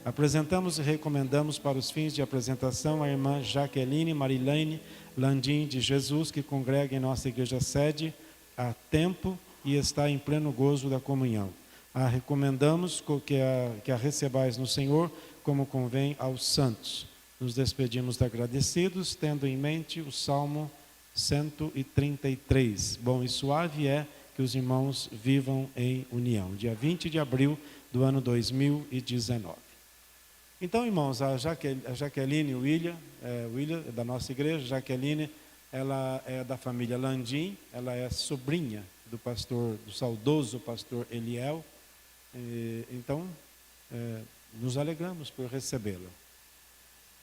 Apresentamos e recomendamos para os fins de apresentação a irmã Jaqueline Marilene Landim de Jesus, que congrega em nossa igreja sede há tempo e está em pleno gozo da comunhão. A recomendamos que a recebais no Senhor, como convém aos santos. Nos despedimos agradecidos, tendo em mente o Salmo 133. Bom e suave é que os irmãos vivam em união. Dia 20 de abril do ano 2019. Então, irmãos, a Jaqueline William, da nossa igreja, Jaqueline, ela é da família Landim, ela é sobrinha do saudoso pastor Eliel. Então, nos alegramos por recebê-la.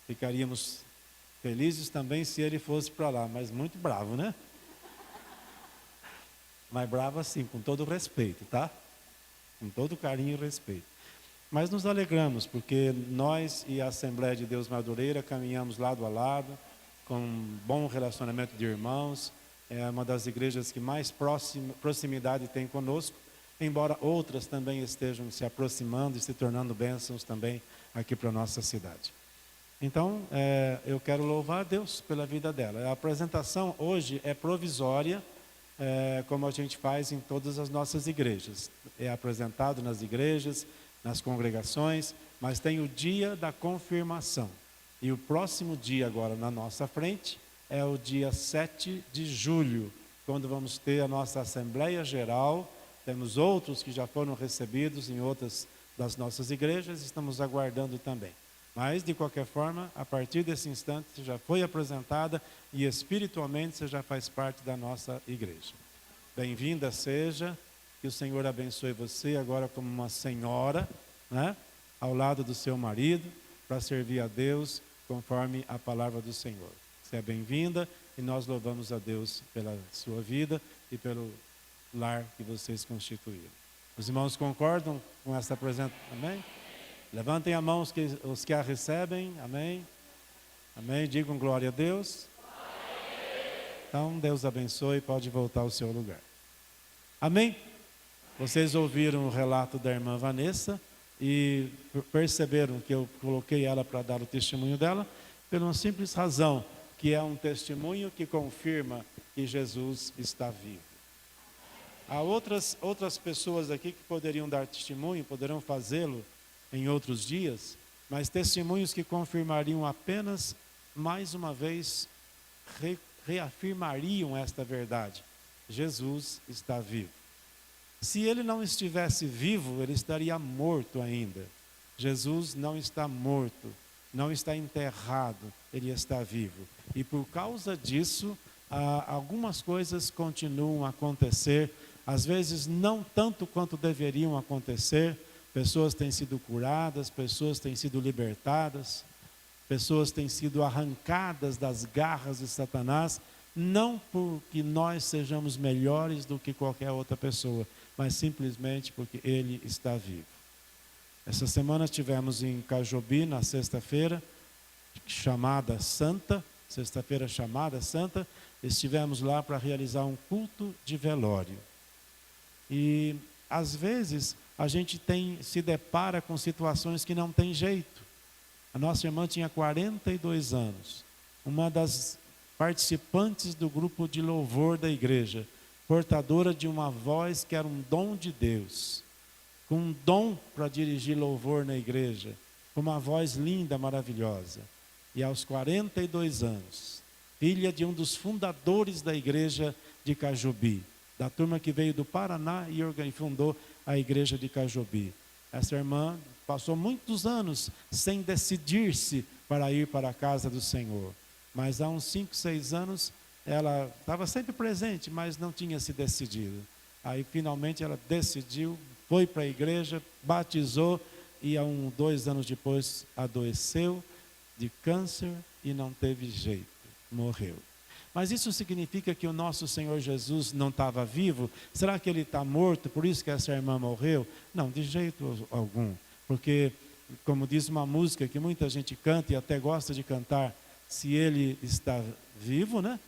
Ficaríamos felizes também se ele fosse para lá, mas muito bravo, né? Mas bravo assim, com todo respeito, tá? Com todo carinho e respeito. Mas nos alegramos, porque nós e a Assembleia de Deus Madureira caminhamos lado a lado, com um bom relacionamento de irmãos. É uma das igrejas que mais proximidade tem conosco, embora outras também estejam se aproximando e se tornando bênçãos também aqui para a nossa cidade. Então, eu quero louvar a Deus pela vida dela. A apresentação hoje é provisória, como a gente faz em todas as nossas igrejas. É apresentado nas igrejas, nas congregações, mas tem o dia da confirmação. E o próximo dia agora na nossa frente é o dia 7 de julho, quando vamos ter a nossa Assembleia Geral. Temos outros que já foram recebidos em outras das nossas igrejas, estamos aguardando também. Mas, de qualquer forma, a partir desse instante, você já foi apresentada e espiritualmente você já faz parte da nossa igreja. Bem-vinda seja, que o Senhor abençoe você agora como uma senhora, né, ao lado do seu marido, para servir a Deus conforme a palavra do Senhor. Você é bem-vinda e nós louvamos a Deus pela sua vida e pelo lar que vocês constituíram. Os irmãos concordam com essa apresentação? Amém? Levantem a mão os que a recebem. Amém? Amém? Digam glória a Deus. Então, Deus abençoe, pode voltar ao seu lugar. Amém? Vocês ouviram o relato da irmã Vanessa e perceberam que eu coloquei ela para dar o testemunho dela por uma simples razão, que é um testemunho que confirma que Jesus está vivo. Há outras pessoas aqui que poderiam dar testemunho, poderão fazê-lo em outros dias, mas testemunhos que confirmariam apenas, mais uma vez, reafirmariam esta verdade. Jesus está vivo. Se ele não estivesse vivo, ele estaria morto ainda. Jesus não está morto, não está enterrado, ele está vivo. E por causa disso, algumas coisas continuam a acontecer, às vezes não tanto quanto deveriam acontecer. Pessoas têm sido curadas, pessoas têm sido libertadas, pessoas têm sido arrancadas das garras de Satanás, não porque nós sejamos melhores do que qualquer outra pessoa, mas simplesmente porque ele está vivo. Essa semana estivemos em Cajobi, na sexta-feira, chamada Santa, sexta-feira chamada Santa, estivemos lá para realizar um culto de velório. E, às vezes, a gente se depara com situações que não tem jeito. A nossa irmã tinha 42 anos, uma das participantes do grupo de louvor da igreja, portadora de uma voz que era um dom de Deus, com um dom para dirigir louvor na igreja, com uma voz linda, maravilhosa. E aos 42 anos, filha de um dos fundadores da igreja de Cajobi, da turma que veio do Paraná e fundou a igreja de Cajobi. Essa irmã passou muitos anos sem decidir-se para ir para a casa do Senhor. Mas há uns 5, 6 anos, ela estava sempre presente, mas não tinha se decidido. Aí, finalmente, ela decidiu, foi para a igreja, batizou, e 2 anos depois, adoeceu de câncer e não teve jeito, morreu. Mas isso significa que o nosso Senhor Jesus não estava vivo? Será que ele está morto, por isso que essa irmã morreu? Não, de jeito algum. Porque, como diz uma música que muita gente canta e até gosta de cantar, Se ele está vivo, né?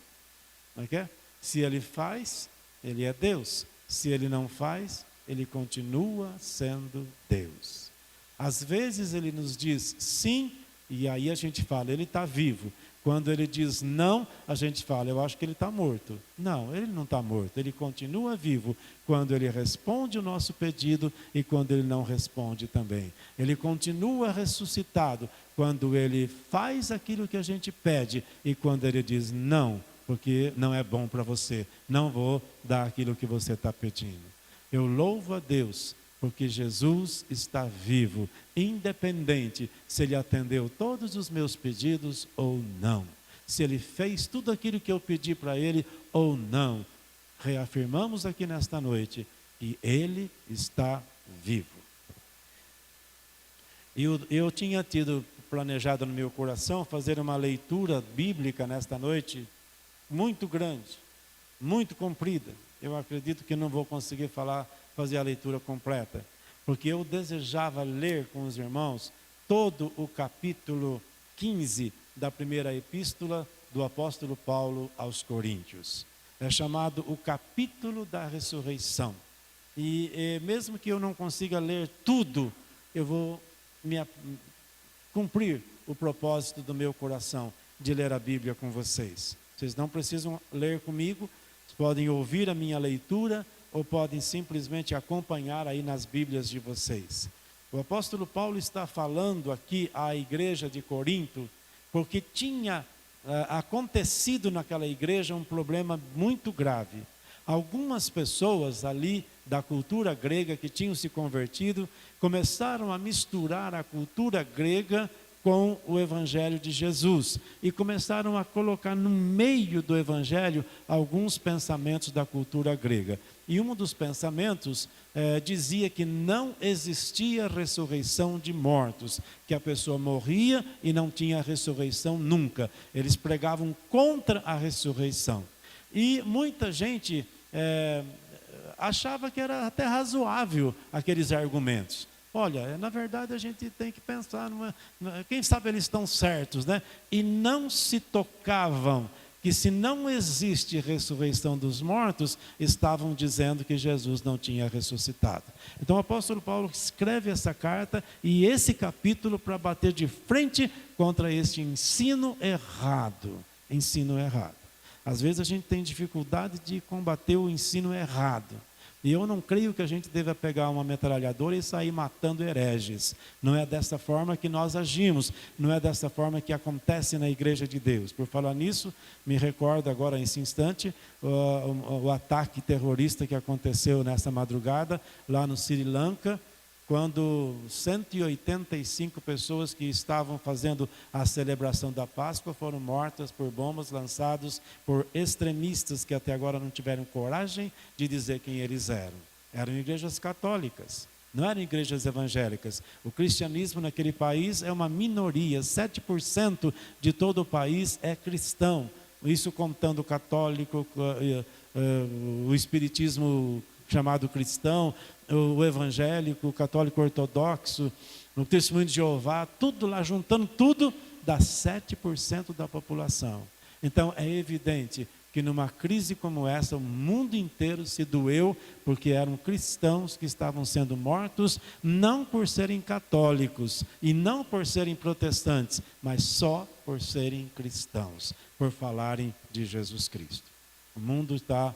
Como é que é? Se ele faz, ele é Deus. Se ele não faz, ele continua sendo Deus. Às vezes ele nos diz sim, e aí a gente fala, ele está vivo. Quando ele diz não, a gente fala, eu acho que ele está morto. Não, ele não está morto, ele continua vivo quando ele responde o nosso pedido e quando ele não responde também. Ele continua ressuscitado quando ele faz aquilo que a gente pede e quando ele diz não, porque não é bom para você, não vou dar aquilo que você está pedindo. Eu louvo a Deus porque Jesus está vivo, independente se ele atendeu todos os meus pedidos ou não. Se ele fez tudo aquilo que eu pedi para ele ou não. Reafirmamos aqui nesta noite que ele está vivo. Eu tinha tido planejado no meu coração fazer uma leitura bíblica nesta noite muito grande, muito comprida. Eu acredito que não vou conseguir fazer a leitura completa, porque eu desejava ler com os irmãos todo o capítulo 15 da primeira epístola do apóstolo Paulo aos Coríntios. É chamado o capítulo da ressurreição. E mesmo que eu não consiga ler tudo, eu vou cumprir o propósito do meu coração de ler a Bíblia com vocês. Vocês não precisam ler comigo, podem ouvir a minha leitura ou podem simplesmente acompanhar aí nas Bíblias de vocês. O apóstolo Paulo está falando aqui à igreja de Corinto porque tinha acontecido naquela igreja um problema muito grave. Algumas pessoas ali da cultura grega que tinham se convertido começaram a misturar a cultura grega com o evangelho de Jesus e começaram a colocar no meio do evangelho alguns pensamentos da cultura grega. E um dos pensamentos dizia que não existia ressurreição de mortos, que a pessoa morria e não tinha ressurreição nunca. Eles pregavam contra a ressurreição. E muita gente achava que era até razoável aqueles argumentos. Olha, na verdade a gente tem que pensar, quem sabe eles estão certos, né? E não se tocavam que se não existe ressurreição dos mortos, estavam dizendo que Jesus não tinha ressuscitado. Então o apóstolo Paulo escreve essa carta e esse capítulo para bater de frente contra este ensino errado. Ensino errado. Às vezes a gente tem dificuldade de combater o ensino errado. E eu não creio que a gente deva pegar uma metralhadora e sair matando hereges. Não é dessa forma que nós agimos. Não é dessa forma que acontece na igreja de Deus. Por falar nisso, me recordo agora nesse instante o ataque terrorista que aconteceu nessa madrugada lá no Sri Lanka, quando 185 pessoas que estavam fazendo a celebração da Páscoa foram mortas por bombas lançadas por extremistas que até agora não tiveram coragem de dizer quem eles eram. Eram igrejas católicas, não eram igrejas evangélicas. O cristianismo naquele país é uma minoria, 7% de todo o país é cristão. Isso contando o católico, o espiritismo chamado cristão, o evangélico, o católico ortodoxo, o testemunho de Jeová, tudo lá, juntando tudo, dá 7% da população. Então é evidente que numa crise como essa, o mundo inteiro se doeu, porque eram cristãos que estavam sendo mortos, não por serem católicos, e não por serem protestantes, mas só por serem cristãos, por falarem de Jesus Cristo. O mundo está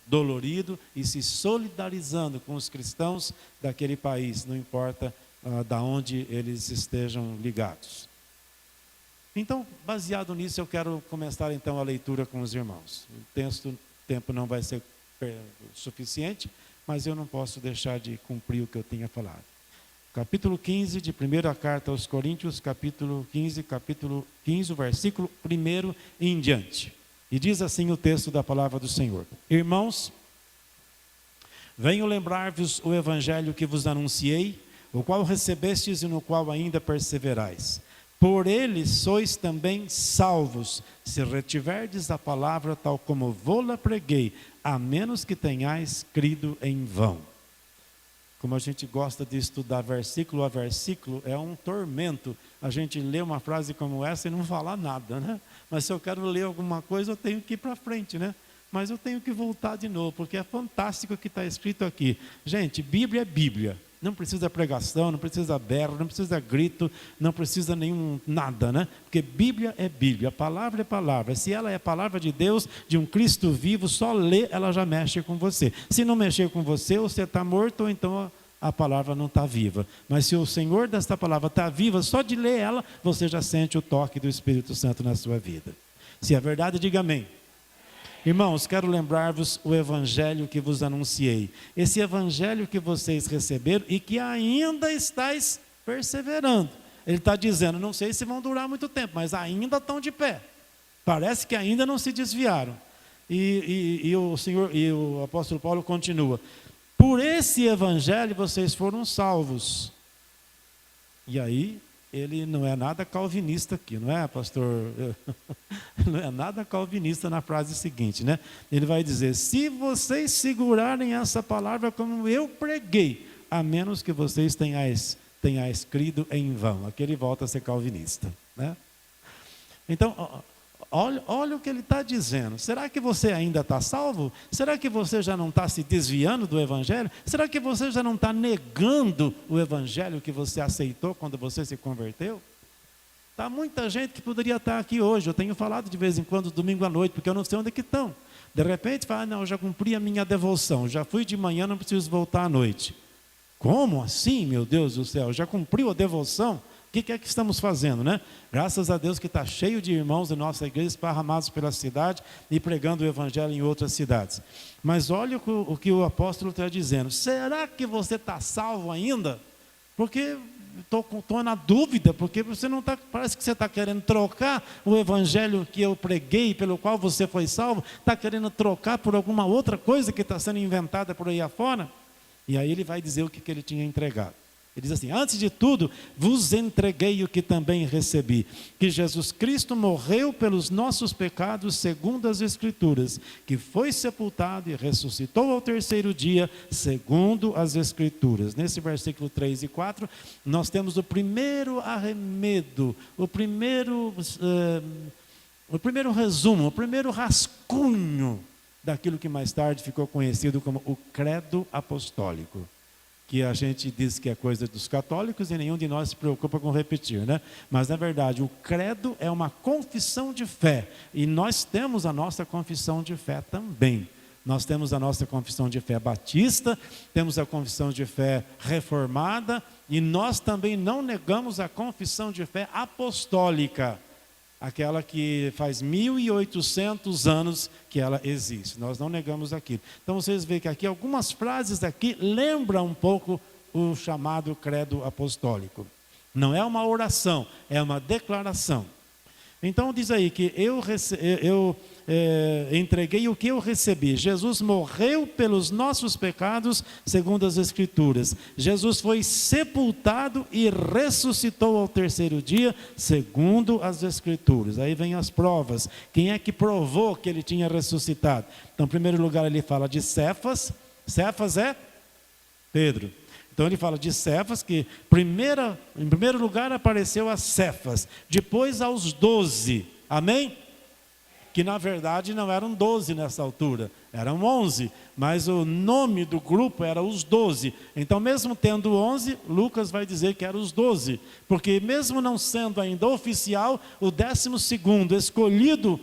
dolorido e se solidarizando com os cristãos daquele país, não importa da onde eles estejam ligados. Então, baseado nisso, eu quero começar então a leitura com os irmãos. O tempo não vai ser suficiente, mas eu não posso deixar de cumprir o que eu tinha falado. Capítulo 15 de 1ª carta aos Coríntios, capítulo 15, o versículo 1 e em diante. E diz assim o texto da palavra do Senhor: Irmãos, venho lembrar-vos o evangelho que vos anunciei, o qual recebestes e no qual ainda perseverais. Por ele sois também salvos, se retiverdes a palavra tal como vô-la preguei, a menos que tenhais crido em vão. Como a gente gosta de estudar versículo a versículo, é um tormento a gente ler uma frase como essa e não falar nada, né? Mas se eu quero ler alguma coisa, eu tenho que ir para frente, né? Mas eu tenho que voltar de novo, porque é fantástico o que está escrito aqui. Gente, Bíblia é Bíblia. Não precisa pregação, não precisa berro, não precisa grito, não precisa nenhum nada, né? Porque Bíblia é Bíblia, a palavra é palavra. Se ela é a palavra de Deus, de um Cristo vivo, só ler, ela já mexe com você. Se não mexer com você, ou você está morto, ou então a palavra não está viva. Mas se o Senhor desta palavra está viva, só de ler ela, você já sente o toque do Espírito Santo na sua vida. Se é verdade, diga amém. Irmãos, quero lembrar-vos o evangelho que vos anunciei. Esse evangelho que vocês receberam e que ainda estáis perseverando. Ele está dizendo, não sei se vão durar muito tempo, mas ainda estão de pé. Parece que ainda não se desviaram. E o apóstolo Paulo continua. Por esse evangelho vocês foram salvos. E aí, ele não é nada calvinista aqui, não é, pastor? Não é nada calvinista na frase seguinte, né? Ele vai dizer, se vocês segurarem essa palavra como eu preguei, a menos que vocês tenhais crido em vão. Aqui ele volta a ser calvinista, né? Então, olha o que ele está dizendo. Será que você ainda está salvo? Será que você já não está se desviando do Evangelho? Será que você já não está negando o Evangelho que você aceitou quando você se converteu? Está muita gente que poderia estar aqui hoje. Eu tenho falado de vez em quando, domingo à noite, porque eu não sei onde é que estão. De repente, fala, não, eu já cumpri a minha devoção. Já fui de manhã, não preciso voltar à noite. Como assim, meu Deus do céu? Já cumpriu a devoção? O que é que estamos fazendo, né? Graças a Deus que está cheio de irmãos da nossa igreja esparramados pela cidade e pregando o evangelho em outras cidades. Mas olha o que o apóstolo está dizendo. Será que você está salvo ainda? Porque estou na dúvida, porque você não está, parece que você está querendo trocar o evangelho que eu preguei, pelo qual você foi salvo, está querendo trocar por alguma outra coisa que está sendo inventada por aí afora. E aí ele vai dizer o que ele tinha entregado. Ele diz assim, antes de tudo, vos entreguei o que também recebi, que Jesus Cristo morreu pelos nossos pecados segundo as Escrituras, que foi sepultado e ressuscitou ao terceiro dia segundo as Escrituras. Nesse versículo 3 e 4, nós temos o primeiro arremedo, o primeiro resumo, o primeiro rascunho daquilo que mais tarde ficou conhecido como o credo apostólico, que a gente diz que é coisa dos católicos e nenhum de nós se preocupa com repetir, né? Mas, na verdade, o credo é uma confissão de fé, e nós temos a nossa confissão de fé também. Nós temos a nossa confissão de fé batista, temos a confissão de fé reformada, e nós também não negamos a confissão de fé apostólica, aquela que faz 1800 anos que ela existe. Nós não negamos aquilo. Então vocês veem que aqui algumas frases aqui lembram um pouco o chamado credo apostólico. Não é uma oração, é uma declaração. Então diz aí que eu entreguei o que eu recebi. Jesus morreu pelos nossos pecados, segundo as Escrituras. Jesus foi sepultado e ressuscitou ao terceiro dia, segundo as Escrituras. Aí vem as provas. Quem é que provou que ele tinha ressuscitado? Então, em primeiro lugar, ele fala de Cefas. Cefas é Pedro. Então ele fala de Cefas, que em primeiro lugar apareceu a Cefas, depois aos 12, amém? Que na verdade não eram 12 nessa altura, eram 11, mas o nome do grupo era os 12. Então mesmo tendo 11, Lucas vai dizer que eram os 12, porque mesmo não sendo ainda oficial, o 12º escolhido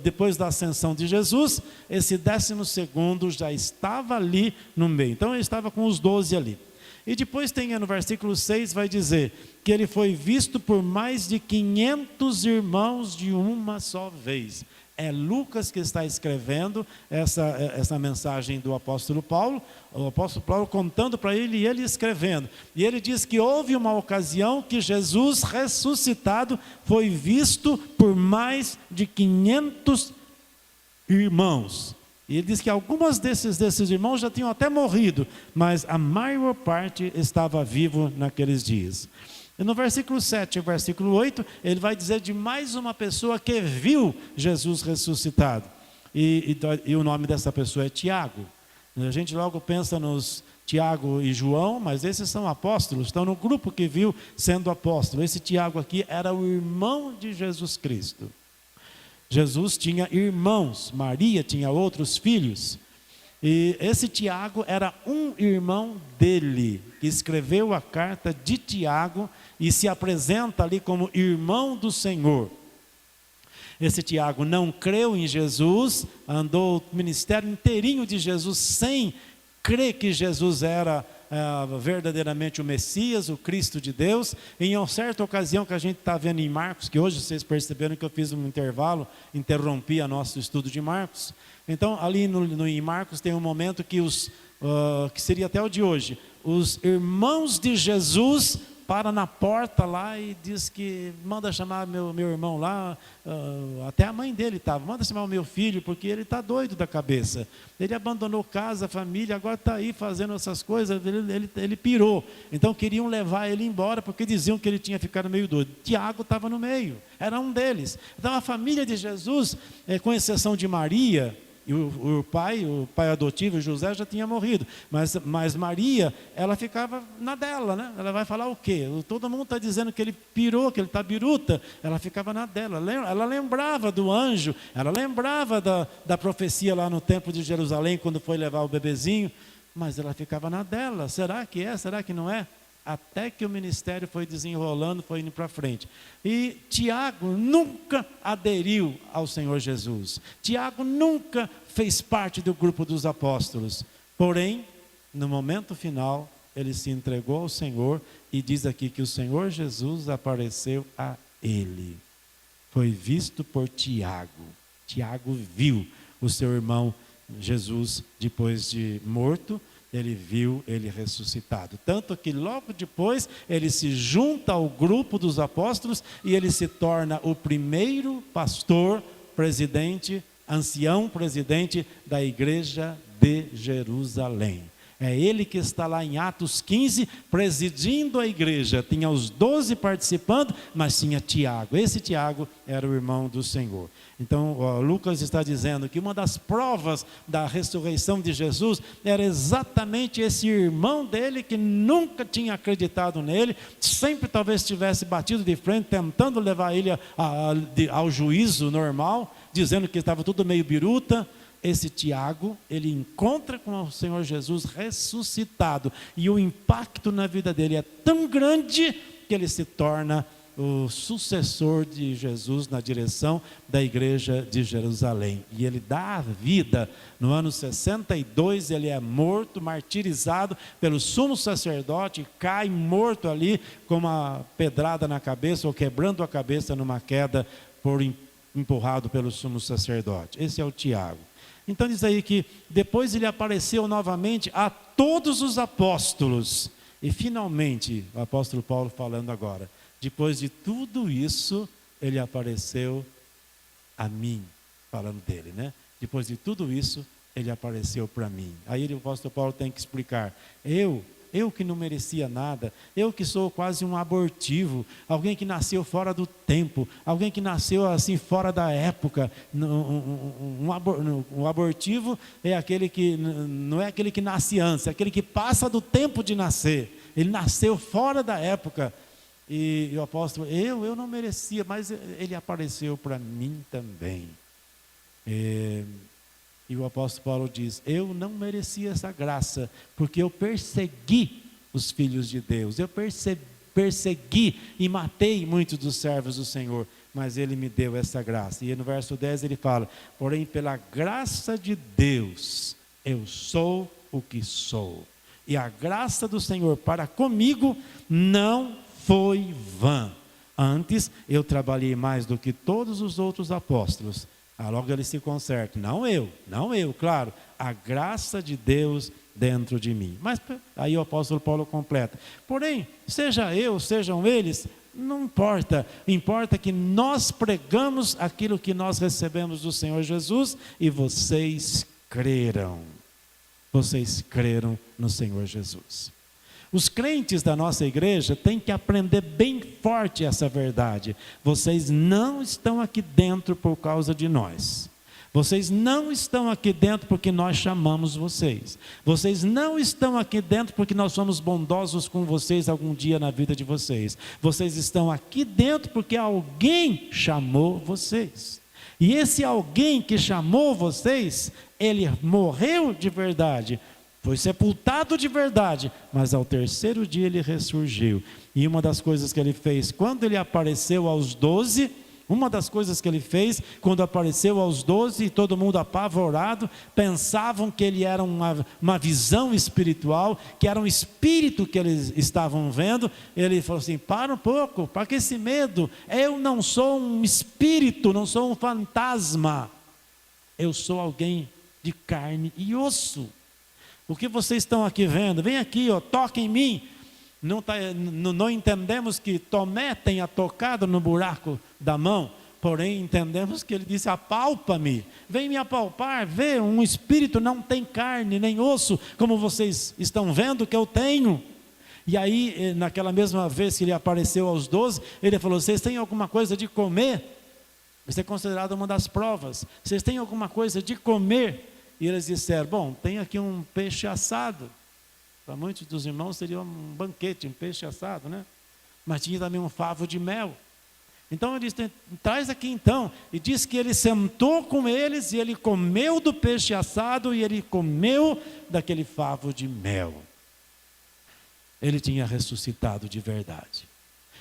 depois da ascensão de Jesus, esse 12º já estava ali no meio, então ele estava com os 12 ali. E depois tem no versículo 6, vai dizer que ele foi visto por mais de 500 irmãos de uma só vez. É Lucas que está escrevendo essa mensagem do apóstolo Paulo, o apóstolo Paulo contando para ele e ele escrevendo. E ele diz que houve uma ocasião que Jesus ressuscitado foi visto por mais de 500 irmãos. E ele diz que algumas desses irmãos já tinham até morrido, mas a maior parte estava vivo naqueles dias. E no versículo 7 e versículo 8, ele vai dizer de mais uma pessoa que viu Jesus ressuscitado. E o nome dessa pessoa é Tiago. A gente logo pensa nos Tiago e João, mas esses são apóstolos, estão no grupo que viu sendo apóstolo. Esse Tiago aqui era o irmão de Jesus Cristo. Jesus tinha irmãos, Maria tinha outros filhos. E esse Tiago era um irmão dele, que escreveu a carta de Tiago e se apresenta ali como irmão do Senhor. Esse Tiago não creu em Jesus, andou o ministério inteirinho de Jesus sem crer que Jesus era verdadeiramente o Messias, o Cristo de Deus. Em uma certa ocasião que a gente está vendo em Marcos, que hoje vocês perceberam que eu fiz um intervalo, interrompi o nosso estudo de Marcos. Então, ali em Marcos tem um momento que que seria até o de hoje, os irmãos de Jesus param na porta lá e diz que manda chamar meu irmão lá, até a mãe dele estava, manda chamar o meu filho, porque ele está doido da cabeça. Ele abandonou casa, família, agora está aí fazendo essas coisas, ele pirou. Então queriam levar ele embora, porque diziam que ele tinha ficado meio doido. Tiago estava no meio, era um deles. Então a família de Jesus, com exceção de Maria, e o pai adotivo, José, já tinha morrido. Mas Maria, ela ficava na dela, né? Ela vai falar o quê? Todo mundo está dizendo que ele pirou, que ele está biruta. Ela ficava na dela. Ela lembrava do anjo, ela lembrava da profecia lá no templo de Jerusalém, quando foi levar o bebezinho. Mas ela ficava na dela. Será que é? Será que não é? Até que o ministério foi desenrolando, foi indo para frente. E Tiago nunca aderiu ao Senhor Jesus. Tiago nunca fez parte do grupo dos apóstolos. Porém, no momento final, ele se entregou ao Senhor e diz aqui que o Senhor Jesus apareceu a ele. Foi visto por Tiago. Tiago viu o seu irmão Jesus depois de morto. Ele viu ele ressuscitado. Tanto que logo depois ele se junta ao grupo dos apóstolos e ele se torna o primeiro pastor, presidente, ancião presidente da igreja de Jerusalém. É ele que está lá em Atos 15, presidindo a igreja. Tinha os 12 participando, mas tinha Tiago. Esse Tiago era o irmão do Senhor. Então, Lucas está dizendo que uma das provas da ressurreição de Jesus era exatamente esse irmão dele que nunca tinha acreditado nele, sempre talvez tivesse batido de frente, tentando levar ele ao juízo normal, dizendo que estava tudo meio biruta. Esse Tiago, ele encontra com o Senhor Jesus ressuscitado, e o impacto na vida dele é tão grande que ele se torna o sucessor de Jesus na direção da igreja de Jerusalém. E ele dá a vida. No ano 62 ele é morto, martirizado pelo sumo sacerdote, cai morto ali com uma pedrada na cabeça, ou quebrando a cabeça numa queda, empurrado pelo sumo sacerdote. Esse é o Tiago. Então diz aí que depois ele apareceu novamente a todos os apóstolos. E finalmente, o apóstolo Paulo falando agora, depois de tudo isso, ele apareceu a mim, falando dele, né? Depois de tudo isso, ele apareceu para mim. Aí o apóstolo Paulo tem que explicar, eu que não merecia nada, eu que sou quase um abortivo, alguém que nasceu fora do tempo, alguém que nasceu assim fora da época. Um abortivo é aquele que, não é aquele que nasce antes, é aquele que passa do tempo de nascer. Ele nasceu fora da época. E o apóstolo, eu não merecia, mas ele apareceu para mim também. E o apóstolo Paulo diz, eu não merecia essa graça, porque eu persegui os filhos de Deus, eu persegui e matei muitos dos servos do Senhor, mas ele me deu essa graça. E no verso 10 ele fala, porém pela graça de Deus, eu sou o que sou. E a graça do Senhor para comigo não foi vã. Antes eu trabalhei mais do que todos os outros apóstolos. Logo ele se conserta, não eu, claro, a graça de Deus dentro de mim. Mas aí o apóstolo Paulo completa, porém, seja eu, sejam eles, não importa, importa que nós pregamos aquilo que nós recebemos do Senhor Jesus e vocês creram no Senhor Jesus. Os crentes da nossa igreja têm que aprender bem forte essa verdade. Vocês não estão aqui dentro por causa de nós. Vocês não estão aqui dentro porque nós chamamos vocês. Vocês não estão aqui dentro porque nós somos bondosos com vocês algum dia na vida de vocês. Vocês estão aqui dentro porque alguém chamou vocês. E esse alguém que chamou vocês, ele morreu de verdade, foi sepultado de verdade, mas ao terceiro dia ele ressurgiu. E uma das coisas que ele fez, quando ele apareceu aos 12, uma das coisas que ele fez, quando apareceu aos 12, e todo mundo apavorado, pensavam que ele era uma visão espiritual, que era um espírito que eles estavam vendo. Ele falou assim: para um pouco, para que esse medo? Eu não sou um espírito, não sou um fantasma, eu sou alguém de carne e osso. O que vocês estão aqui vendo? Vem aqui, ó, toca em mim. Não entendemos que Tomé tenha tocado no buraco da mão, porém entendemos que ele disse: apalpa-me, vem me apalpar, vê, um espírito não tem carne nem osso, como vocês estão vendo que eu tenho. E aí, naquela mesma vez que ele apareceu aos 12, ele falou: vocês têm alguma coisa de comer? Isso é considerado uma das provas. Vocês têm alguma coisa de comer? E eles disseram: bom, tem aqui um peixe assado. Para muitos dos irmãos seria um banquete, um peixe assado, né? Mas tinha também um favo de mel. Então ele disse: traz aqui então. E diz que ele sentou com eles e ele comeu do peixe assado e ele comeu daquele favo de mel. Ele tinha ressuscitado de verdade.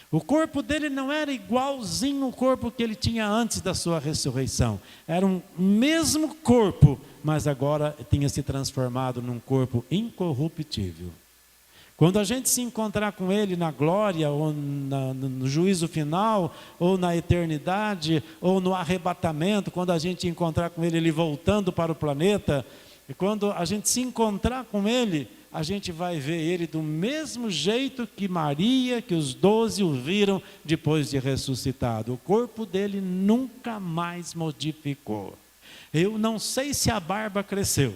O corpo dele não era igualzinho ao corpo que ele tinha antes da sua ressurreição. Era um mesmo corpo, mas agora tinha se transformado num corpo incorruptível. Quando a gente se encontrar com ele na glória, ou no juízo final, ou na eternidade, ou no arrebatamento, quando a gente encontrar com ele voltando para o planeta, e quando a gente se encontrar com ele, a gente vai ver ele do mesmo jeito que Maria, que os 12 o viram depois de ressuscitado. O corpo dele nunca mais modificou. Eu não sei se a barba cresceu.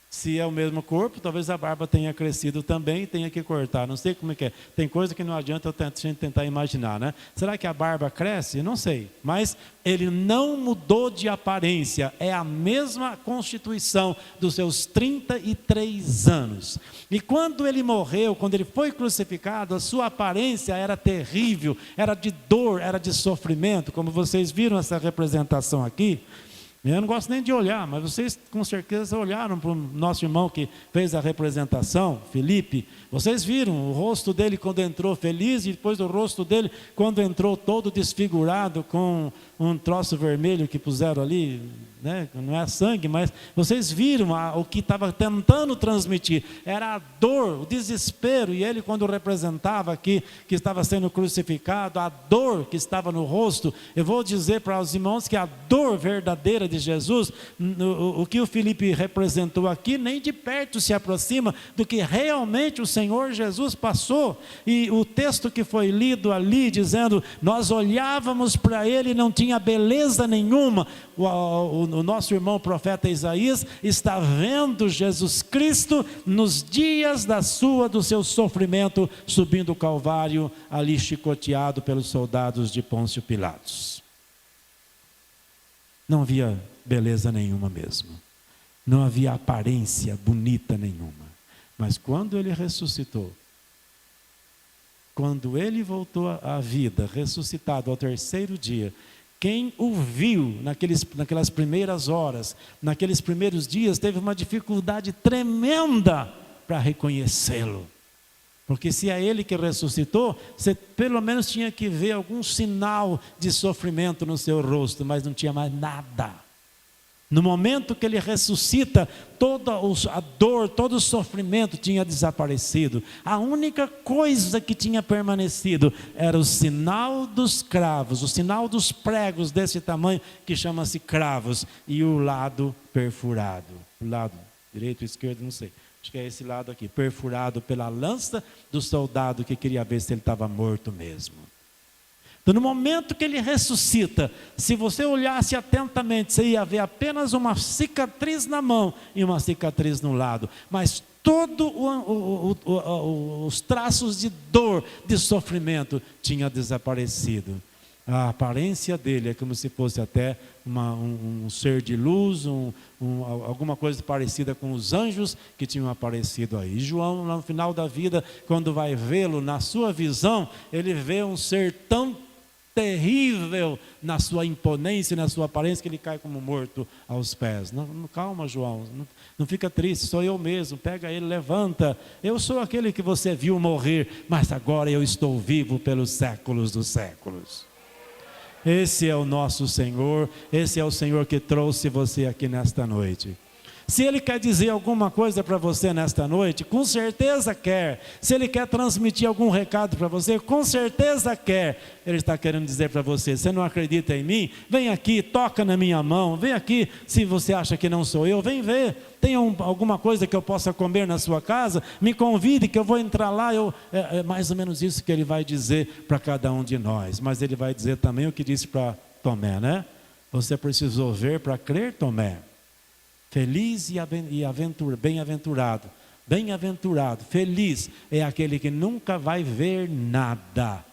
Se é o mesmo corpo, talvez a barba tenha crescido também e tenha que cortar. Não sei como é que é. Tem coisa que não adianta a gente tentar imaginar, né? Será que a barba cresce? Não sei. Mas ele não mudou de aparência. É a mesma constituição dos seus 33 anos. E quando ele morreu, quando ele foi crucificado, a sua aparência era terrível. Era de dor, era de sofrimento. Como vocês viram essa representação aqui. Eu não gosto nem de olhar, mas vocês com certeza olharam para o nosso irmão que fez a representação, Felipe. Vocês viram o rosto dele quando entrou feliz e depois o rosto dele quando entrou todo desfigurado com um troço vermelho que puseram ali, né? Não é sangue, mas vocês viram o que estava tentando transmitir. Era a dor, o desespero. E ele, quando representava aqui que estava sendo crucificado, a dor que estava no rosto. Eu vou dizer para os irmãos que a dor verdadeira de Jesus, o que o Felipe representou aqui, nem de perto se aproxima do que realmente o Senhor Jesus passou. E o texto que foi lido ali, dizendo: nós olhávamos para ele e não tinha beleza nenhuma. O nosso irmão profeta Isaías está vendo Jesus Cristo nos dias do seu sofrimento, subindo o Calvário, ali chicoteado pelos soldados de Pôncio Pilatos. Não havia beleza nenhuma mesmo. Não havia aparência bonita nenhuma. Mas quando ele ressuscitou, quando ele voltou à vida, ressuscitado ao terceiro dia, quem o viu naquelas primeiras horas, naqueles primeiros dias, teve uma dificuldade tremenda para reconhecê-lo. Porque se é ele que ressuscitou, você pelo menos tinha que ver algum sinal de sofrimento no seu rosto, mas não tinha mais nada. No momento que ele ressuscita, toda a dor, todo o sofrimento tinha desaparecido. A única coisa que tinha permanecido era o sinal dos cravos, o sinal dos pregos desse tamanho, que chama-se cravos, e o lado perfurado. O lado direito ou esquerdo, não sei. Acho que é esse lado aqui, perfurado pela lança do soldado que queria ver se ele estava morto mesmo. Então, no momento que ele ressuscita, se você olhasse atentamente, você ia ver apenas uma cicatriz na mão e uma cicatriz no lado. Mas todos os traços de dor, de sofrimento, tinha desaparecido. A aparência dele é como se fosse até um ser de luz, alguma coisa parecida com os anjos que tinham aparecido aí. E João, no final da vida, quando vai vê-lo, na sua visão, ele vê um ser tão terrível na sua imponência, na sua aparência, que ele cai como morto aos pés. Não, calma, João, não fica triste, sou eu mesmo. Pega ele, levanta. Eu sou aquele que você viu morrer, mas agora eu estou vivo pelos séculos dos séculos. Esse é o nosso Senhor, esse é o Senhor que trouxe você aqui nesta noite. Se Ele quer dizer alguma coisa para você nesta noite, com certeza quer. Se Ele quer transmitir algum recado para você, com certeza quer. Ele está querendo dizer para você: você não acredita em mim? Vem aqui, toca na minha mão. Vem aqui, se você acha que não sou eu, vem ver. Tem alguma coisa que eu possa comer na sua casa? Me convide que eu vou entrar lá. É mais ou menos isso que Ele vai dizer para cada um de nós. Mas Ele vai dizer também o que disse para Tomé, né? Você precisou ver para crer, Tomé. Feliz e bem-aventurado, feliz é aquele que nunca vai ver nada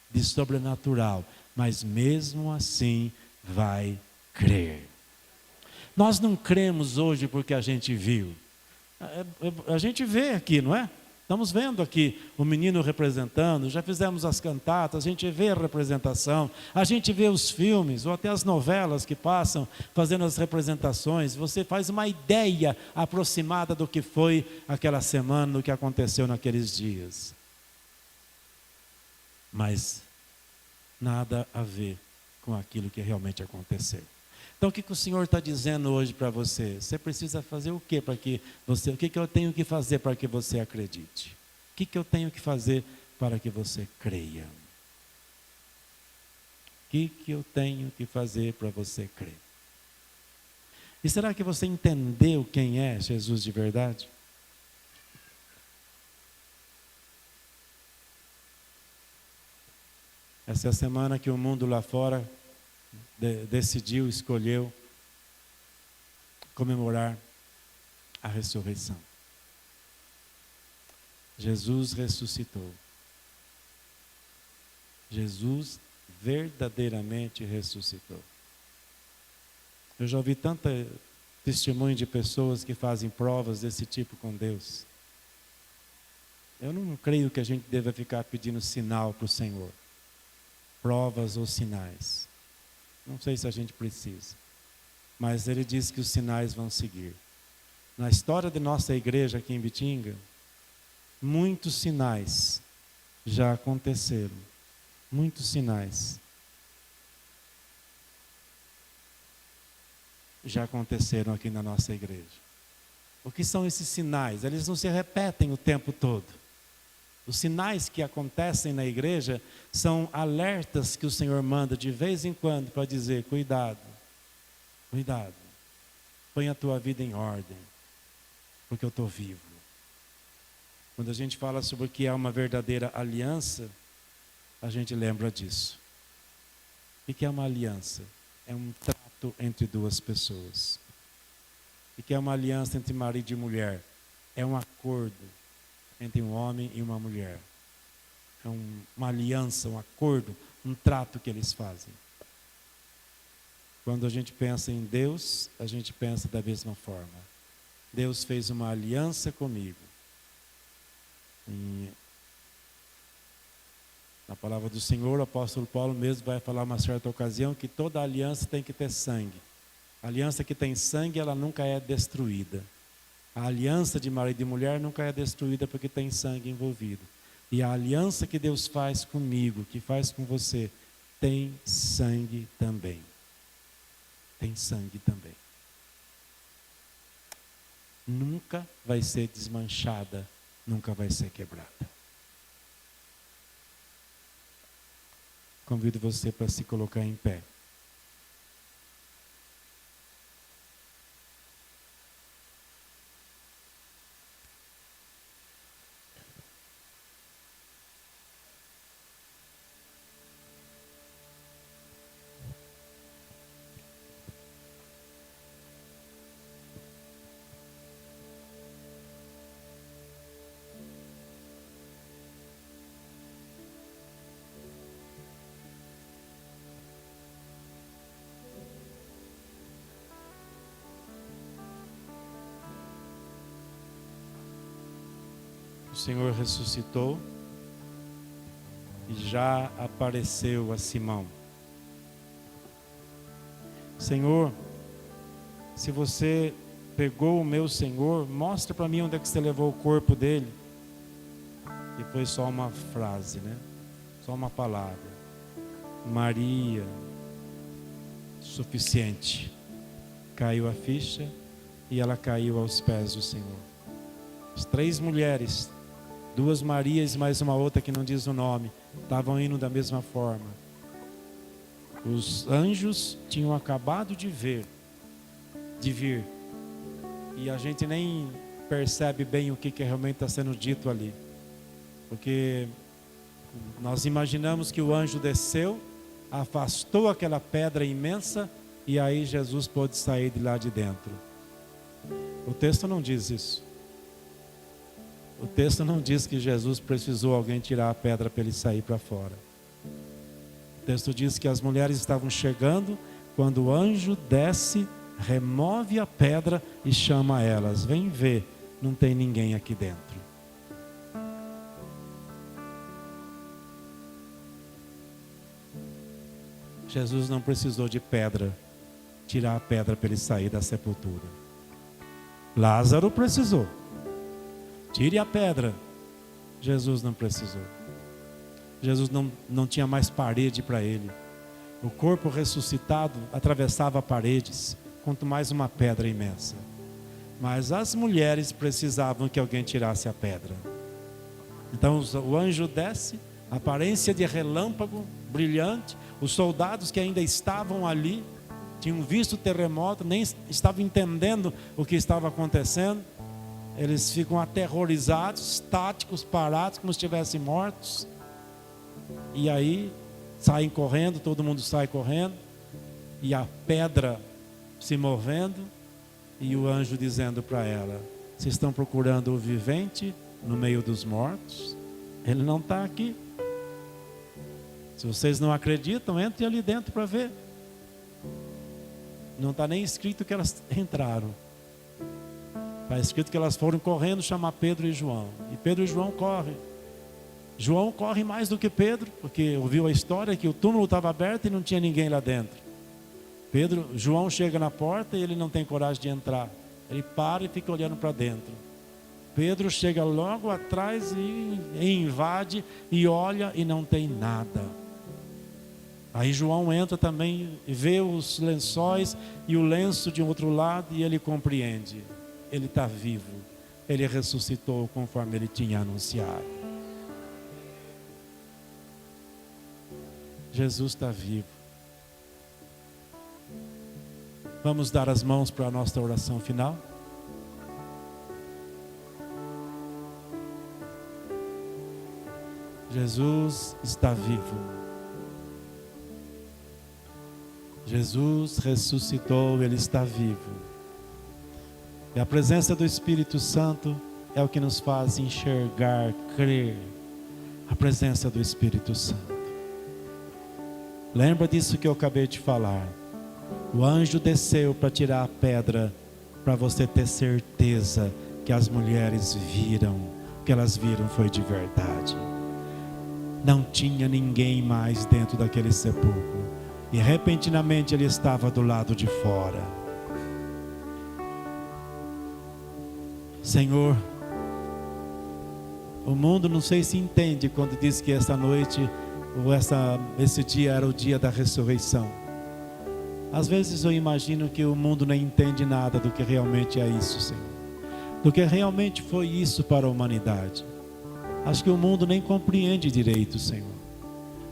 de sobrenatural, mas mesmo assim vai crer. Nós não cremos hoje porque a gente viu, a gente vê aqui, não é? Estamos vendo aqui o menino representando, já fizemos as cantatas, a gente vê a representação, a gente vê os filmes, ou até as novelas que passam fazendo as representações. Você faz uma ideia aproximada do que foi aquela semana, do que aconteceu naqueles dias. Mas nada a ver com aquilo que realmente aconteceu. Então o que o Senhor está dizendo hoje para você? Você precisa fazer o quê para que você, o que eu tenho que fazer para que você acredite? O que eu tenho que fazer para que você creia? O que eu tenho que fazer para você crer? E será que você entendeu quem é Jesus de verdade? Essa é a semana que o mundo lá fora decidiu, escolheu comemorar a ressurreição. Jesus ressuscitou. Jesus verdadeiramente ressuscitou. Eu já ouvi tanto testemunho de pessoas que fazem provas desse tipo com Deus. Eu não creio que a gente deva ficar pedindo sinal para o Senhor. Provas ou sinais. Não sei se a gente precisa. Mas Ele diz que os sinais vão seguir. Na história de nossa igreja aqui em Bitinga, muitos sinais já aconteceram. Muitos sinais já aconteceram aqui na nossa igreja. O que são esses sinais? Eles não se repetem o tempo todo. Os sinais que acontecem na igreja são alertas que o Senhor manda de vez em quando para dizer: cuidado, cuidado, põe a tua vida em ordem, porque eu estou vivo. Quando a gente fala sobre o que é uma verdadeira aliança, a gente lembra disso. O que é uma aliança? É um trato entre duas pessoas. O que é uma aliança entre marido e mulher? É um acordo entre um homem e uma mulher. É uma aliança, um acordo, um trato que eles fazem. Quando a gente pensa em Deus, a gente pensa da mesma forma. Deus fez uma aliança comigo. Na palavra do Senhor, o apóstolo Paulo mesmo vai falar uma certa ocasião que toda aliança tem que ter sangue. A aliança que tem sangue, ela nunca é destruída. A aliança de marido e mulher nunca é destruída porque tem sangue envolvido. E a aliança que Deus faz comigo, que faz com você, tem sangue também. Tem sangue também. Nunca vai ser desmanchada, nunca vai ser quebrada. Convido você para se colocar em pé. O Senhor ressuscitou e já apareceu a Simão. Senhor, se você pegou o meu Senhor, mostra para mim onde é que você levou o corpo dele. E foi só uma frase, né? Só uma palavra. Maria, suficiente. Caiu a ficha e ela caiu aos pés do Senhor. As 3 mulheres, 2 Marias e mais uma outra que não diz o nome, estavam indo da mesma forma. Os anjos tinham acabado de vir. E a gente nem percebe bem o que realmente está sendo dito ali. Porque nós imaginamos que o anjo desceu, afastou aquela pedra imensa e aí Jesus pôde sair de lá de dentro. O texto não diz isso. O texto não diz que Jesus precisou alguém tirar a pedra para ele sair para fora. O texto diz que as mulheres estavam chegando quando o anjo desce, remove a pedra e chama elas. Vem ver, não tem ninguém aqui dentro. Jesus não precisou de pedra, tirar a pedra para ele sair da sepultura. Lázaro precisou. Tire a pedra. Jesus não precisou. Jesus não tinha mais parede para ele. O corpo ressuscitado atravessava paredes, quanto mais uma pedra imensa. Mas as mulheres precisavam que alguém tirasse a pedra. Então o anjo desce, aparência de relâmpago brilhante. Os soldados que ainda estavam ali tinham visto o terremoto, nem estavam entendendo o que estava acontecendo. Eles ficam aterrorizados, estáticos, parados, como se estivessem mortos. E aí saem correndo, todo mundo sai correndo, e a pedra se movendo, e o anjo dizendo para ela: vocês estão procurando o vivente no meio dos mortos? Ele não está aqui. Se vocês não acreditam, entrem ali dentro para ver. Não está nem escrito que elas entraram. Está escrito que elas foram correndo chamar Pedro e João. E Pedro e João correm. João corre mais do que Pedro, porque ouviu a história que o túmulo estava aberto e não tinha ninguém lá dentro. João chega na porta e ele não tem coragem de entrar. Ele para e fica olhando para dentro. Pedro chega logo atrás e invade e olha e não tem nada. Aí João entra também e vê os lençóis e o lenço de outro lado e ele compreende. Ele está vivo. Ele ressuscitou conforme ele tinha anunciado. Jesus está vivo. Vamos dar as mãos para a nossa oração final. Jesus está vivo. Jesus ressuscitou, Ele está vivo. E a presença do Espírito Santo é o que nos faz enxergar, crer. A presença do Espírito Santo. Lembra disso que eu acabei de falar. O anjo desceu para tirar a pedra, para você ter certeza que as mulheres viram. O que elas viram foi de verdade. Não tinha ninguém mais dentro daquele sepulcro. E repentinamente ele estava do lado de fora. Senhor, o mundo não sei se entende quando diz que essa noite ou esse dia era o dia da ressurreição. Às vezes eu imagino que o mundo não entende nada do que realmente é isso, Senhor. Do que realmente foi isso para a humanidade. Acho que o mundo nem compreende direito, Senhor.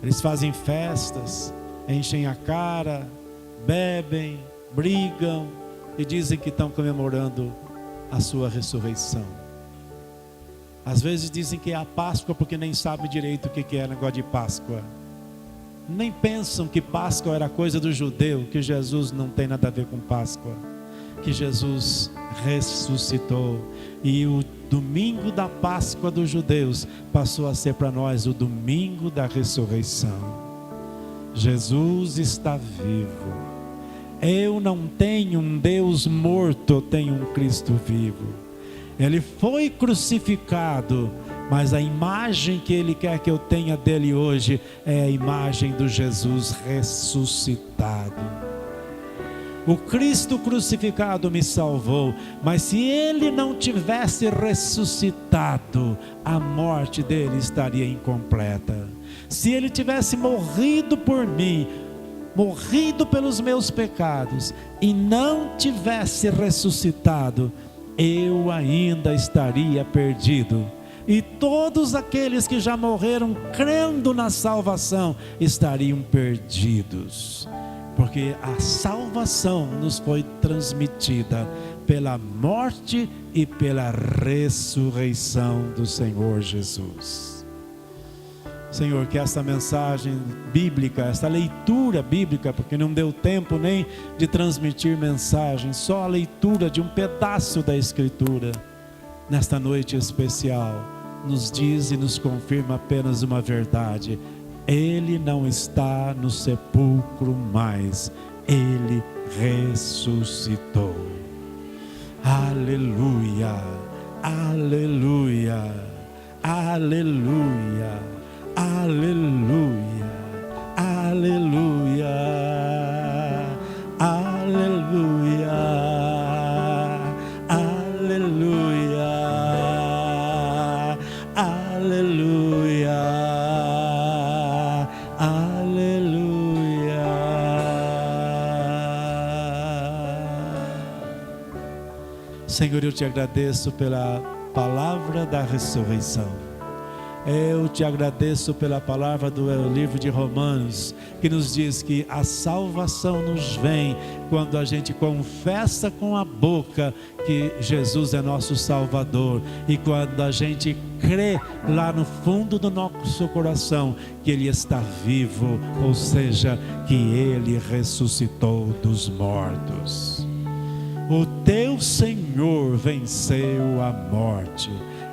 Eles fazem festas, enchem a cara, bebem, brigam e dizem que estão comemorando a sua ressurreição. Às vezes dizem que é a Páscoa porque nem sabem direito o que é negócio de Páscoa. Nem pensam que Páscoa era coisa do judeu, que Jesus não tem nada a ver com Páscoa. Que Jesus ressuscitou. E o domingo da Páscoa dos judeus passou a ser para nós o domingo da ressurreição. Jesus está vivo. Eu não tenho um Deus morto, eu tenho um Cristo vivo. Ele foi crucificado, mas a imagem que Ele quer que eu tenha dele hoje é a imagem do Jesus ressuscitado. O Cristo crucificado me salvou, mas se Ele não tivesse ressuscitado, a morte dele estaria incompleta. Se Ele tivesse morrido por mim, morrido pelos meus pecados, e não tivesse ressuscitado, eu ainda estaria perdido. E todos aqueles que já morreram crendo na salvação estariam perdidos. Porque a salvação nos foi transmitida pela morte e pela ressurreição do Senhor Jesus. Senhor, que essa mensagem bíblica, essa leitura bíblica, porque não deu tempo nem de transmitir mensagem, só a leitura de um pedaço da Escritura, nesta noite especial, nos diz e nos confirma apenas uma verdade: Ele não está no sepulcro mais, Ele ressuscitou. Aleluia, aleluia, aleluia, aleluia, aleluia, aleluia, aleluia, aleluia, aleluia. Senhor, eu te agradeço pela palavra da ressurreição. Eu te agradeço pela palavra do livro de Romanos, que nos diz que a salvação nos vem quando a gente confessa com a boca que Jesus é nosso Salvador, e quando a gente crê lá no fundo do nosso coração que Ele está vivo, ou seja, que Ele ressuscitou dos mortos. O teu Senhor venceu a morte.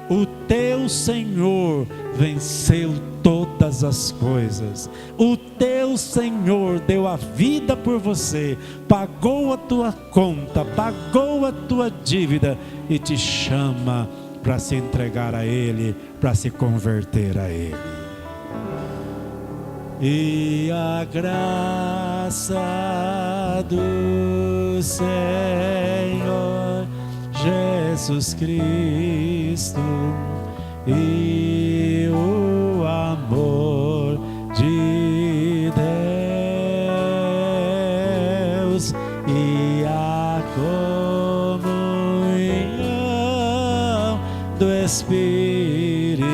O teu Senhor venceu todas as coisas. O teu Senhor deu a vida por você, pagou a tua conta, pagou a tua dívida e te chama para se entregar a Ele, para se converter a Ele. E a graça do Senhor Jesus Cristo e o amor de Deus e a comunhão do Espírito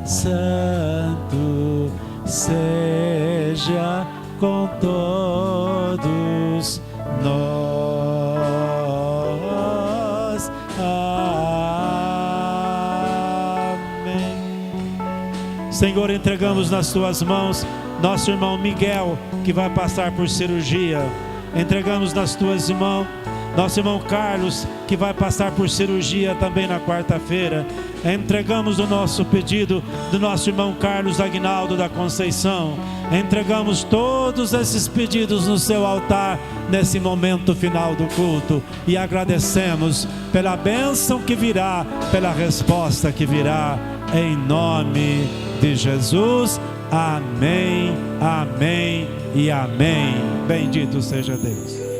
Santo seja com todos nós. Amém. Senhor, entregamos nas tuas mãos nosso irmão Miguel, que vai passar por cirurgia. Entregamos nas tuas mãos nosso irmão Carlos, que vai passar por cirurgia também na quarta-feira. Entregamos o nosso pedido do nosso irmão Carlos Aguinaldo da Conceição. Entregamos todos esses pedidos no seu altar nesse momento final do culto e agradecemos pela bênção que virá, pela resposta que virá, em nome de Jesus. Amém, amém e amém. Bendito seja Deus.